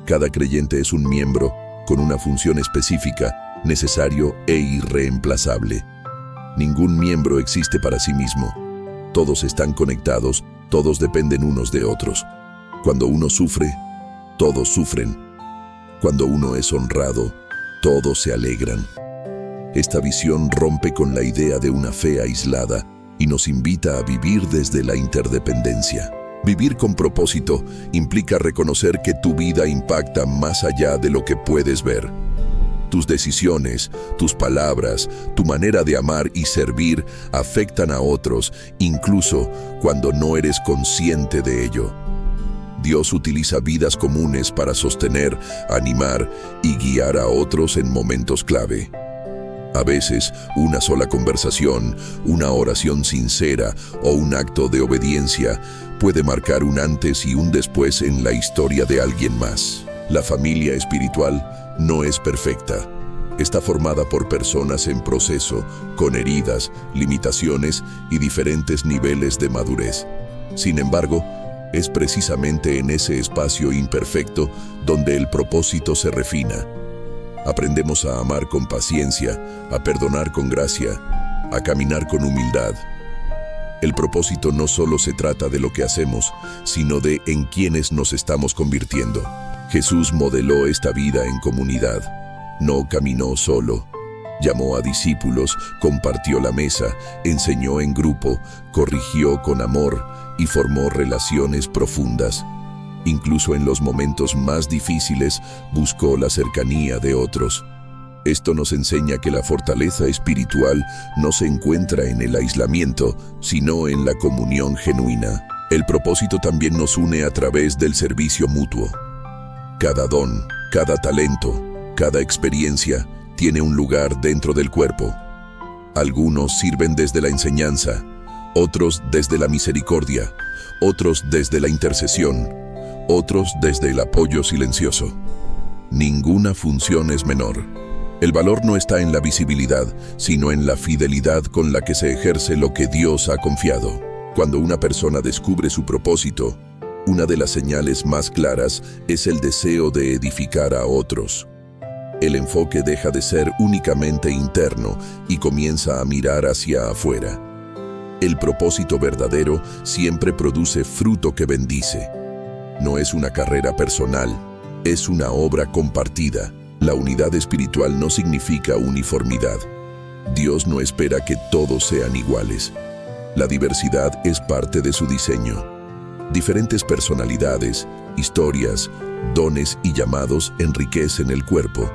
Cada creyente es un miembro con una función específica, necesario e irreemplazable. Ningún miembro existe para sí mismo. Todos están conectados, todos dependen unos de otros. Cuando uno sufre, todos sufren. Cuando uno es honrado, todos se alegran. Esta visión rompe con la idea de una fe aislada y nos invita a vivir desde la interdependencia. Vivir con propósito implica reconocer que tu vida impacta más allá de lo que puedes ver. Tus decisiones, tus palabras, tu manera de amar y servir afectan a otros, incluso cuando no eres consciente de ello. Dios utiliza vidas comunes para sostener, animar y guiar a otros en momentos clave. A veces, una sola conversación, una oración sincera o un acto de obediencia puede marcar un antes y un después en la historia de alguien más. La familia espiritual no es perfecta. Está formada por personas en proceso, con heridas, limitaciones y diferentes niveles de madurez. Sin embargo, es precisamente en ese espacio imperfecto donde el propósito se refina. Aprendemos a amar con paciencia, a perdonar con gracia, a caminar con humildad. El propósito no solo se trata de lo que hacemos, sino de en quienes nos estamos convirtiendo. Jesús modeló esta vida en comunidad. No caminó solo. Llamó a discípulos, compartió la mesa, enseñó en grupo, corrigió con amor y formó relaciones profundas. Incluso en los momentos más difíciles, buscó la cercanía de otros. Esto nos enseña que la fortaleza espiritual no se encuentra en el aislamiento, sino en la comunión genuina. El propósito también nos une a través del servicio mutuo. Cada don, cada talento, cada experiencia tiene un lugar dentro del cuerpo. Algunos sirven desde la enseñanza, otros desde la misericordia, otros desde la intercesión, otros desde el apoyo silencioso. Ninguna función es menor. El valor no está en la visibilidad, sino en la fidelidad con la que se ejerce lo que Dios ha confiado. Cuando una persona descubre su propósito, una de las señales más claras es el deseo de edificar a otros. El enfoque deja de ser únicamente interno y comienza a mirar hacia afuera. El propósito verdadero siempre produce fruto que bendice. No es una carrera personal, es una obra compartida. La unidad espiritual no significa uniformidad. Dios no espera que todos sean iguales. La diversidad es parte de su diseño. Diferentes personalidades, historias, dones y llamados enriquecen el cuerpo.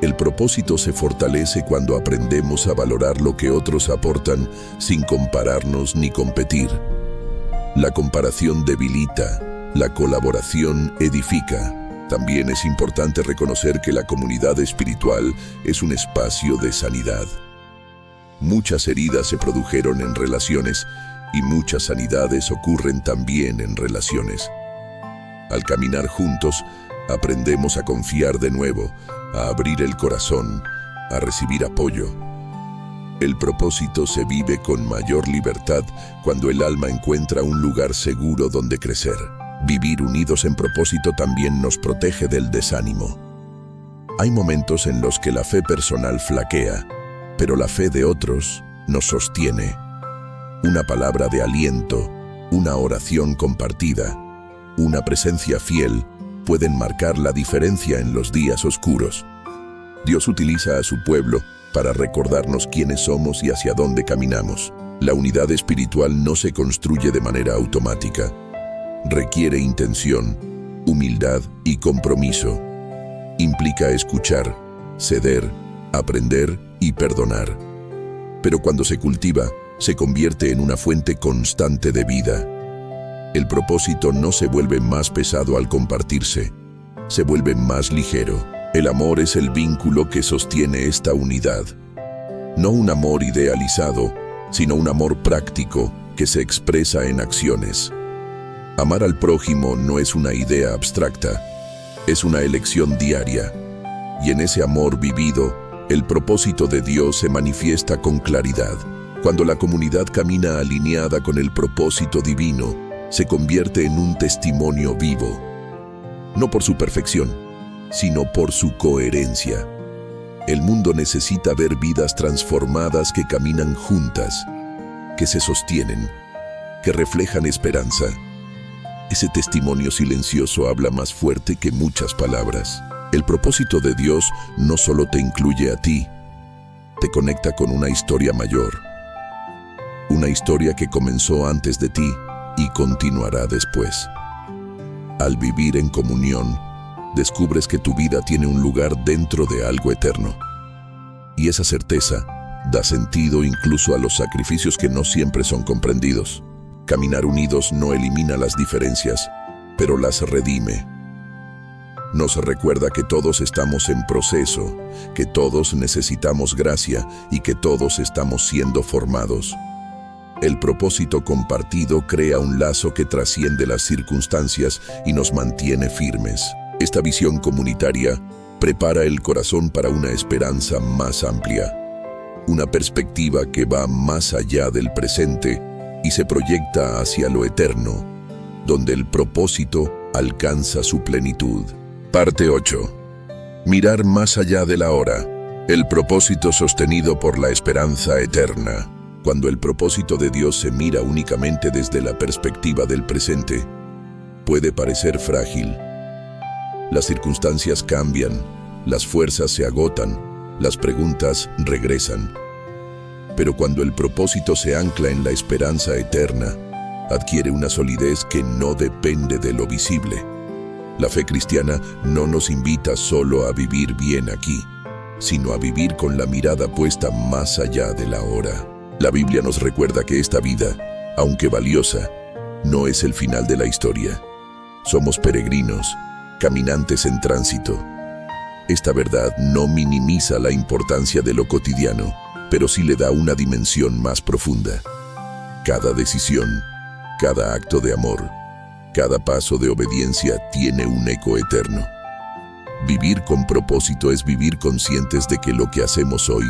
El propósito se fortalece cuando aprendemos a valorar lo que otros aportan sin compararnos ni competir. La comparación debilita, la colaboración edifica. También es importante reconocer que la comunidad espiritual es un espacio de sanidad. Muchas heridas se produjeron en relaciones y muchas sanidades ocurren también en relaciones. Al caminar juntos, aprendemos a confiar de nuevo, a abrir el corazón, a recibir apoyo. El propósito se vive con mayor libertad cuando el alma encuentra un lugar seguro donde crecer. Vivir unidos en propósito también nos protege del desánimo. Hay momentos en los que la fe personal flaquea, pero la fe de otros nos sostiene. Una palabra de aliento, una oración compartida, una presencia fiel pueden marcar la diferencia en los días oscuros. Dios utiliza a su pueblo para recordarnos quiénes somos y hacia dónde caminamos. La unidad espiritual no se construye de manera automática. Requiere intención, humildad y compromiso. Implica escuchar, ceder, aprender y perdonar. Pero cuando se cultiva, se convierte en una fuente constante de vida. El propósito no se vuelve más pesado al compartirse, se vuelve más ligero. El amor es el vínculo que sostiene esta unidad. No un amor idealizado, sino un amor práctico que se expresa en acciones. Amar al prójimo no es una idea abstracta, es una elección diaria. Y en ese amor vivido, el propósito de Dios se manifiesta con claridad. Cuando la comunidad camina alineada con el propósito divino, se convierte en un testimonio vivo. No por su perfección, sino por su coherencia. El mundo necesita ver vidas transformadas que caminan juntas, que se sostienen, que reflejan esperanza. Ese testimonio silencioso habla más fuerte que muchas palabras. El propósito de Dios no solo te incluye a ti, te conecta con una historia mayor. Una historia que comenzó antes de ti y continuará después. Al vivir en comunión, descubres que tu vida tiene un lugar dentro de algo eterno. Y esa certeza da sentido incluso a los sacrificios que no siempre son comprendidos. Caminar unidos no elimina las diferencias, pero las redime. Nos recuerda que todos estamos en proceso, que todos necesitamos gracia y que todos estamos siendo formados. El propósito compartido crea un lazo que trasciende las circunstancias y nos mantiene firmes. Esta visión comunitaria prepara el corazón para una esperanza más amplia, una perspectiva que va más allá del presente y se proyecta hacia lo eterno, donde el propósito alcanza su plenitud. Parte 8. Mirar más allá de la hora. El propósito sostenido por la esperanza eterna. Cuando el propósito de Dios se mira únicamente desde la perspectiva del presente, puede parecer frágil. Las circunstancias cambian, las fuerzas se agotan, las preguntas regresan. Pero cuando el propósito se ancla en la esperanza eterna, adquiere una solidez que no depende de lo visible. La fe cristiana no nos invita solo a vivir bien aquí, sino a vivir con la mirada puesta más allá de la hora. La Biblia nos recuerda que esta vida, aunque valiosa, no es el final de la historia. Somos peregrinos, caminantes en tránsito. Esta verdad no minimiza la importancia de lo cotidiano, pero sí le da una dimensión más profunda. Cada decisión, cada acto de amor, cada paso de obediencia tiene un eco eterno. Vivir con propósito es vivir conscientes de que lo que hacemos hoy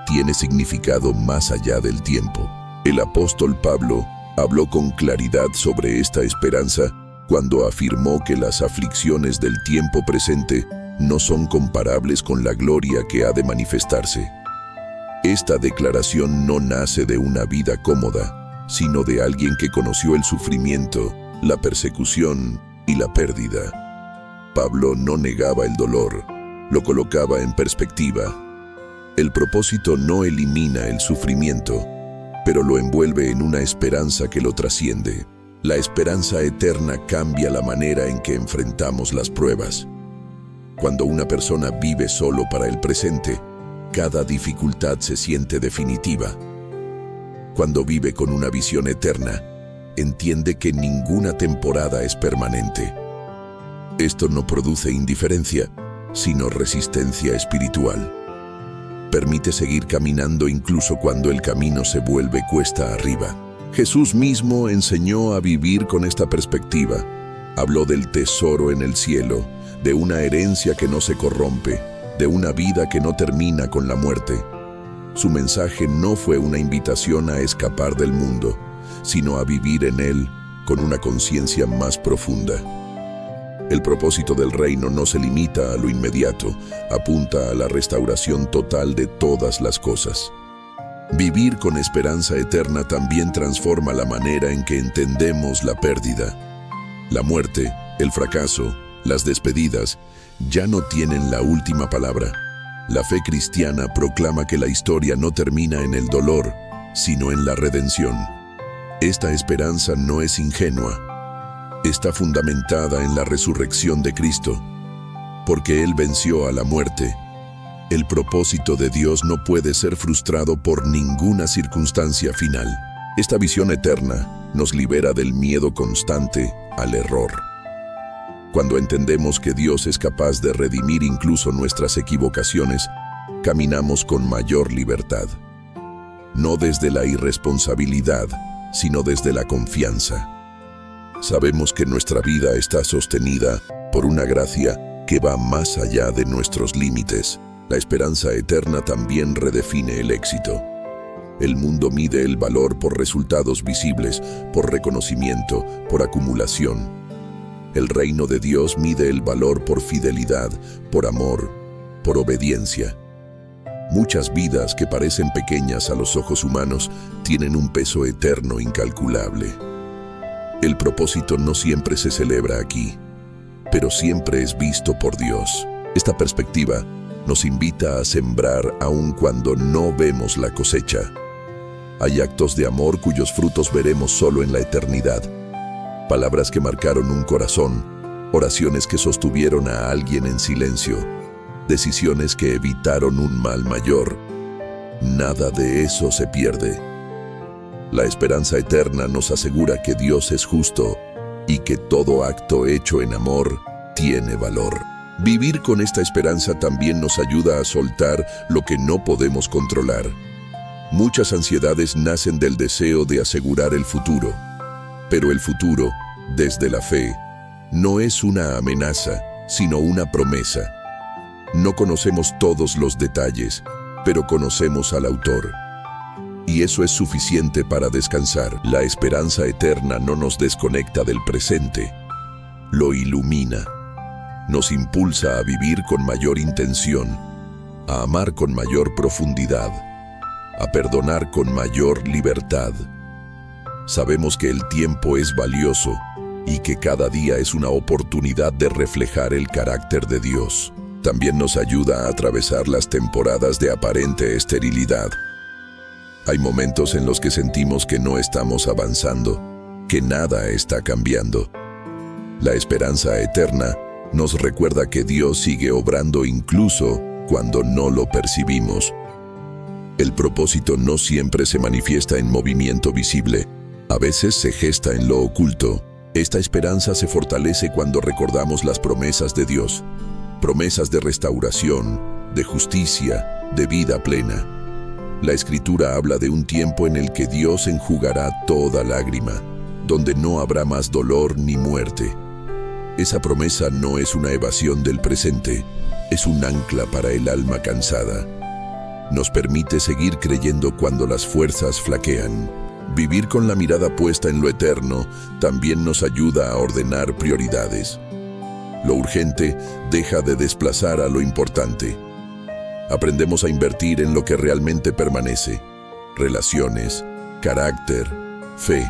tiene significado más allá del tiempo. El apóstol Pablo habló con claridad sobre esta esperanza cuando afirmó que las aflicciones del tiempo presente no son comparables con la gloria que ha de manifestarse. Esta declaración no nace de una vida cómoda, sino de alguien que conoció el sufrimiento, la persecución y la pérdida. Pablo no negaba el dolor, lo colocaba en perspectiva. El propósito no elimina el sufrimiento, pero lo envuelve en una esperanza que lo trasciende. La esperanza eterna cambia la manera en que enfrentamos las pruebas. Cuando una persona vive solo para el presente, cada dificultad se siente definitiva. Cuando vive con una visión eterna, entiende que ninguna temporada es permanente. Esto no produce indiferencia, sino resistencia espiritual. Permite seguir caminando incluso cuando el camino se vuelve cuesta arriba. Jesús mismo enseñó a vivir con esta perspectiva. Habló del tesoro en el cielo, de una herencia que no se corrompe, de una vida que no termina con la muerte. Su mensaje no fue una invitación a escapar del mundo, sino a vivir en él con una conciencia más profunda. El propósito del reino no se limita a lo inmediato, apunta a la restauración total de todas las cosas. Vivir con esperanza eterna también transforma la manera en que entendemos la pérdida. La muerte, el fracaso, las despedidas, ya no tienen la última palabra. La fe cristiana proclama que la historia no termina en el dolor, sino en la redención. Esta esperanza no es ingenua. Está fundamentada en la resurrección de Cristo. Porque Él venció a la muerte, el propósito de Dios no puede ser frustrado por ninguna circunstancia final. Esta visión eterna nos libera del miedo constante al error. Cuando entendemos que Dios es capaz de redimir incluso nuestras equivocaciones, caminamos con mayor libertad. No desde la irresponsabilidad, sino desde la confianza. Sabemos que nuestra vida está sostenida por una gracia que va más allá de nuestros límites. La esperanza eterna también redefine el éxito. El mundo mide el valor por resultados visibles, por reconocimiento, por acumulación. El reino de Dios mide el valor por fidelidad, por amor, por obediencia. Muchas vidas que parecen pequeñas a los ojos humanos tienen un peso eterno incalculable. El propósito no siempre se celebra aquí, pero siempre es visto por Dios. Esta perspectiva nos invita a sembrar aun cuando no vemos la cosecha. Hay actos de amor cuyos frutos veremos solo en la eternidad. Palabras que marcaron un corazón, oraciones que sostuvieron a alguien en silencio, decisiones que evitaron un mal mayor. Nada de eso se pierde. La esperanza eterna nos asegura que Dios es justo y que todo acto hecho en amor tiene valor. Vivir con esta esperanza también nos ayuda a soltar lo que no podemos controlar. Muchas ansiedades nacen del deseo de asegurar el futuro. Pero el futuro, desde la fe, no es una amenaza, sino una promesa. No conocemos todos los detalles, pero conocemos al autor. Y eso es suficiente para descansar. La esperanza eterna no nos desconecta del presente, lo ilumina. Nos impulsa a vivir con mayor intención, a amar con mayor profundidad, a perdonar con mayor libertad. Sabemos que el tiempo es valioso y que cada día es una oportunidad de reflejar el carácter de Dios. También nos ayuda a atravesar las temporadas de aparente esterilidad. Hay momentos en los que sentimos que no estamos avanzando, que nada está cambiando. La esperanza eterna nos recuerda que Dios sigue obrando incluso cuando no lo percibimos. El propósito no siempre se manifiesta en movimiento visible, a veces se gesta en lo oculto. Esta esperanza se fortalece cuando recordamos las promesas de Dios, promesas de restauración, de justicia, de vida plena. La Escritura habla de un tiempo en el que Dios enjugará toda lágrima, donde no habrá más dolor ni muerte. Esa promesa no es una evasión del presente, es un ancla para el alma cansada. Nos permite seguir creyendo cuando las fuerzas flaquean. Vivir con la mirada puesta en lo eterno también nos ayuda a ordenar prioridades. Lo urgente deja de desplazar a lo importante. Aprendemos a invertir en lo que realmente permanece: relaciones, carácter, fe.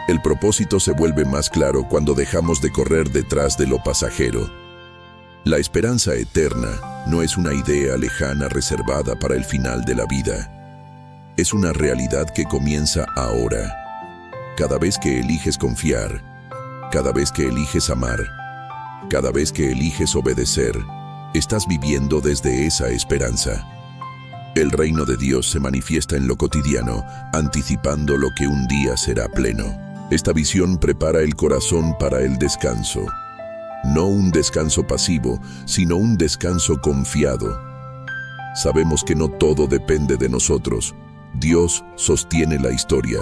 El propósito se vuelve más claro cuando dejamos de correr detrás de lo pasajero. La esperanza eterna no es una idea lejana reservada para el final de la vida. Es una realidad que comienza ahora. Cada vez que eliges confiar, cada vez que eliges amar, cada vez que eliges obedecer, estás viviendo desde esa esperanza. El reino de Dios se manifiesta en lo cotidiano, anticipando lo que un día será pleno. Esta visión prepara el corazón para el descanso. No un descanso pasivo, sino un descanso confiado. Sabemos que no todo depende de nosotros. Dios sostiene la historia,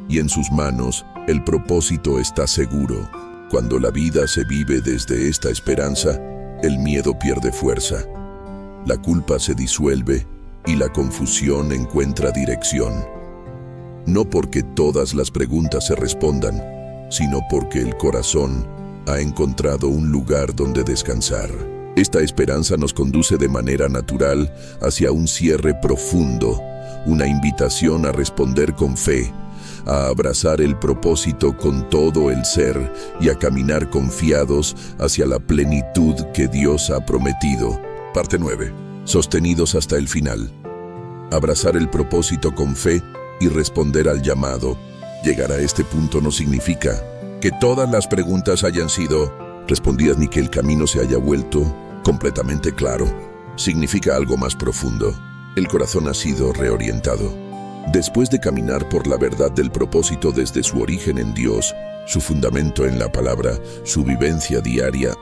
y en sus manos el propósito está seguro. Cuando la vida se vive desde esta esperanza, el miedo pierde fuerza, la culpa se disuelve y la confusión encuentra dirección. No porque todas las preguntas se respondan, sino porque el corazón ha encontrado un lugar donde descansar. Esta esperanza nos conduce de manera natural hacia un cierre profundo, una invitación a responder con fe, a abrazar el propósito con todo el ser y a caminar confiados hacia la plenitud que Dios ha prometido. Parte 9. Sostenidos hasta el final. Abrazar el propósito con fe y responder al llamado. Llegar a este punto no significa que todas las preguntas hayan sido respondidas ni que el camino se haya vuelto completamente claro. Significa algo más profundo. El corazón ha sido reorientado. Después de caminar por la verdad del propósito desde su origen en Dios, su fundamento en la palabra, su vivencia diaria,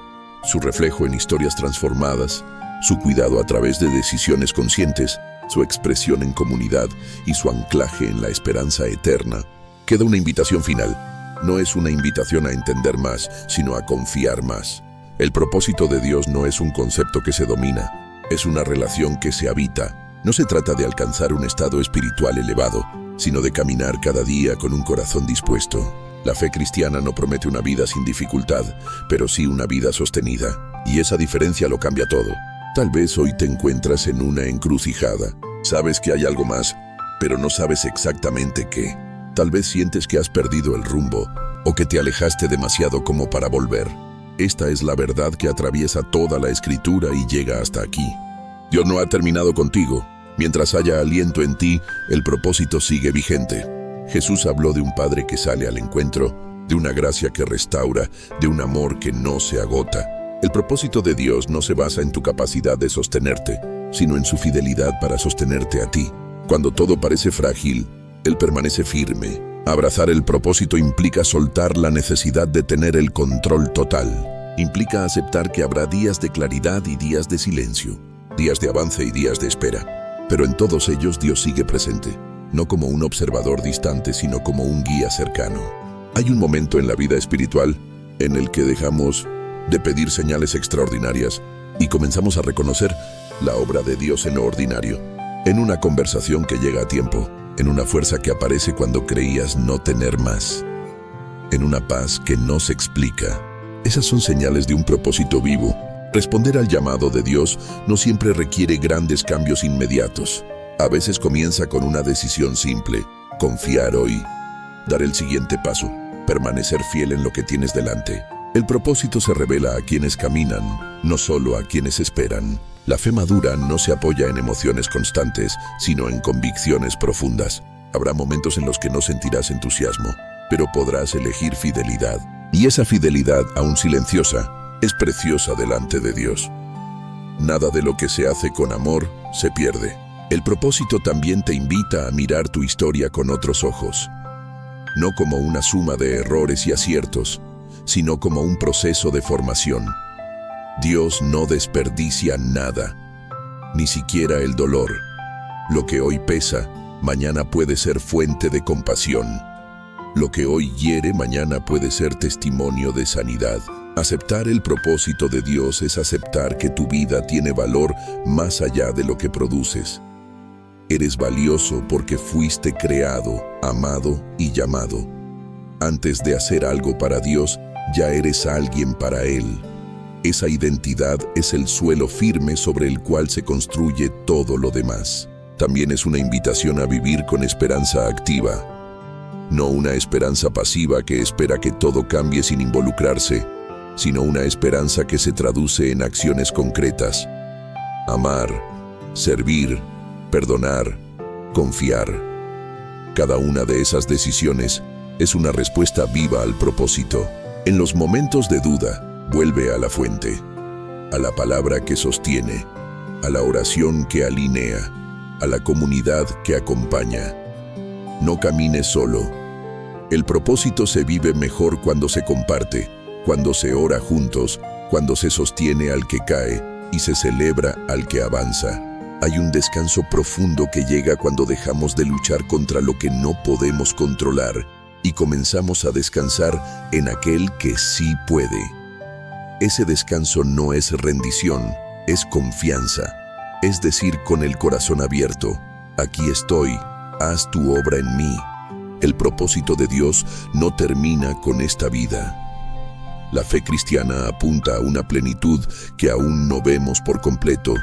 su reflejo en historias transformadas, su cuidado a través de decisiones conscientes, su expresión en comunidad y su anclaje en la esperanza eterna, queda una invitación final. No es una invitación a entender más, sino a confiar más. El propósito de Dios no es un concepto que se domina, es una relación que se habita. No se trata de alcanzar un estado espiritual elevado, sino de caminar cada día con un corazón dispuesto. La fe cristiana no promete una vida sin dificultad, pero sí una vida sostenida, y esa diferencia lo cambia todo. Tal vez hoy te encuentras en una encrucijada. Sabes que hay algo más, pero no sabes exactamente qué. Tal vez sientes que has perdido el rumbo, o que te alejaste demasiado como para volver. Esta es la verdad que atraviesa toda la Escritura y llega hasta aquí. Dios no ha terminado contigo. Mientras haya aliento en ti, el propósito sigue vigente. Jesús habló de un Padre que sale al encuentro, de una gracia que restaura, de un amor que no se agota. El propósito de Dios no se basa en tu capacidad de sostenerte, sino en su fidelidad para sostenerte a ti. Cuando todo parece frágil, Él permanece firme. Abrazar el propósito implica soltar la necesidad de tener el control total. Implica aceptar que habrá días de claridad y días de silencio, días de avance y días de espera. Pero en todos ellos Dios sigue presente, no como un observador distante, sino como un guía cercano. Hay un momento en la vida espiritual en el que dejamos de pedir señales extraordinarias y comenzamos a reconocer la obra de Dios en lo ordinario, en una conversación que llega a tiempo, en una fuerza que aparece cuando creías no tener más, en una paz que no se explica. Esas son señales de un propósito vivo. Responder al llamado de Dios no siempre requiere grandes cambios inmediatos. A veces comienza con una decisión simple: confiar hoy, dar el siguiente paso, permanecer fiel en lo que tienes delante. El propósito se revela a quienes caminan, no solo a quienes esperan. La fe madura no se apoya en emociones constantes, sino en convicciones profundas. Habrá momentos en los que no sentirás entusiasmo, pero podrás elegir fidelidad. Y esa fidelidad, aún silenciosa, es preciosa delante de Dios. Nada de lo que se hace con amor se pierde. El propósito también te invita a mirar tu historia con otros ojos, no como una suma de errores y aciertos, sino como un proceso de formación. Dios no desperdicia nada, ni siquiera el dolor. Lo que hoy pesa, mañana puede ser fuente de compasión. Lo que hoy hiere, mañana puede ser testimonio de sanidad. Aceptar el propósito de Dios es aceptar que tu vida tiene valor más allá de lo que produces. Eres valioso porque fuiste creado, amado y llamado. Antes de hacer algo para Dios, ya eres alguien para Él. Esa identidad es el suelo firme sobre el cual se construye todo lo demás. También es una invitación a vivir con esperanza activa. No una esperanza pasiva que espera que todo cambie sin involucrarse, sino una esperanza que se traduce en acciones concretas. Amar, servir, perdonar, confiar. Cada una de esas decisiones Es una respuesta viva al propósito. En los momentos de duda, vuelve a la fuente, a la palabra que sostiene, a la oración que alinea, a la comunidad que acompaña. No camines solo. El propósito se vive mejor cuando se comparte, cuando se ora juntos, cuando se sostiene al que cae y se celebra al que avanza. Hay un descanso profundo que llega cuando dejamos de luchar contra lo que no podemos controlar y comenzamos a descansar en aquel que sí puede. Ese descanso no es rendición, es confianza. Es decir, con el corazón abierto, aquí estoy, haz tu obra en mí. El propósito de Dios no termina con esta vida. La fe cristiana apunta a una plenitud que aún no vemos por completo,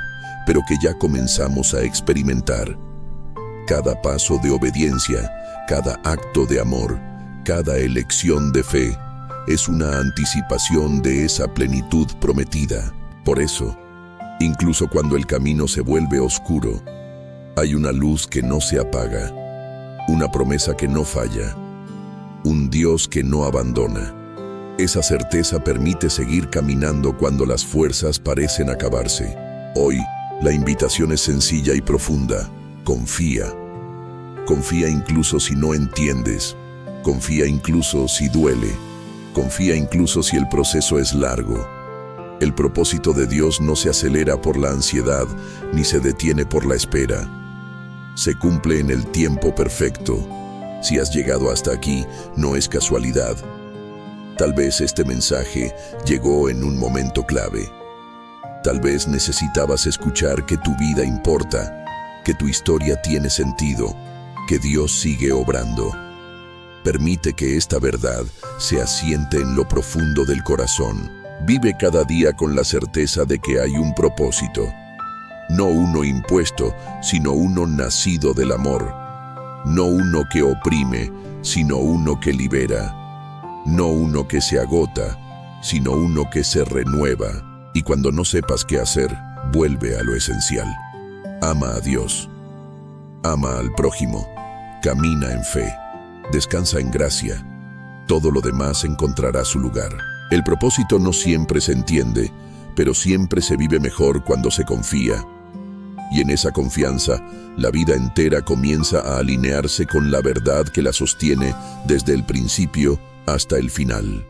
pero que ya comenzamos a experimentar. Cada paso de obediencia, cada acto de amor, cada elección de fe, es una anticipación de esa plenitud prometida. Por eso, incluso cuando el camino se vuelve oscuro, hay una luz que no se apaga, una promesa que no falla, un Dios que no abandona. Esa certeza permite seguir caminando cuando las fuerzas parecen acabarse. Hoy, la invitación es sencilla y profunda. Confía. Confía incluso si no entiendes. Confía incluso si duele. Confía incluso si el proceso es largo. El propósito de Dios no se acelera por la ansiedad, ni se detiene por la espera. Se cumple en el tiempo perfecto. Si has llegado hasta aquí, no es casualidad. Tal vez este mensaje llegó en un momento clave. Tal vez necesitabas escuchar que tu vida importa, que tu historia tiene sentido, que Dios sigue obrando. Permite que esta verdad se asiente en lo profundo del corazón. Vive cada día con la certeza de que hay un propósito. No uno impuesto, sino uno nacido del amor. No uno que oprime, sino uno que libera. No uno que se agota, sino uno que se renueva. Y cuando no sepas qué hacer, vuelve a lo esencial. Ama a Dios. Ama al prójimo. Camina en fe. Descansa en gracia. Todo lo demás encontrará su lugar. El propósito no siempre se entiende, pero siempre se vive mejor cuando se confía. Y en esa confianza, la vida entera comienza a alinearse con la verdad que la sostiene desde el principio hasta el final.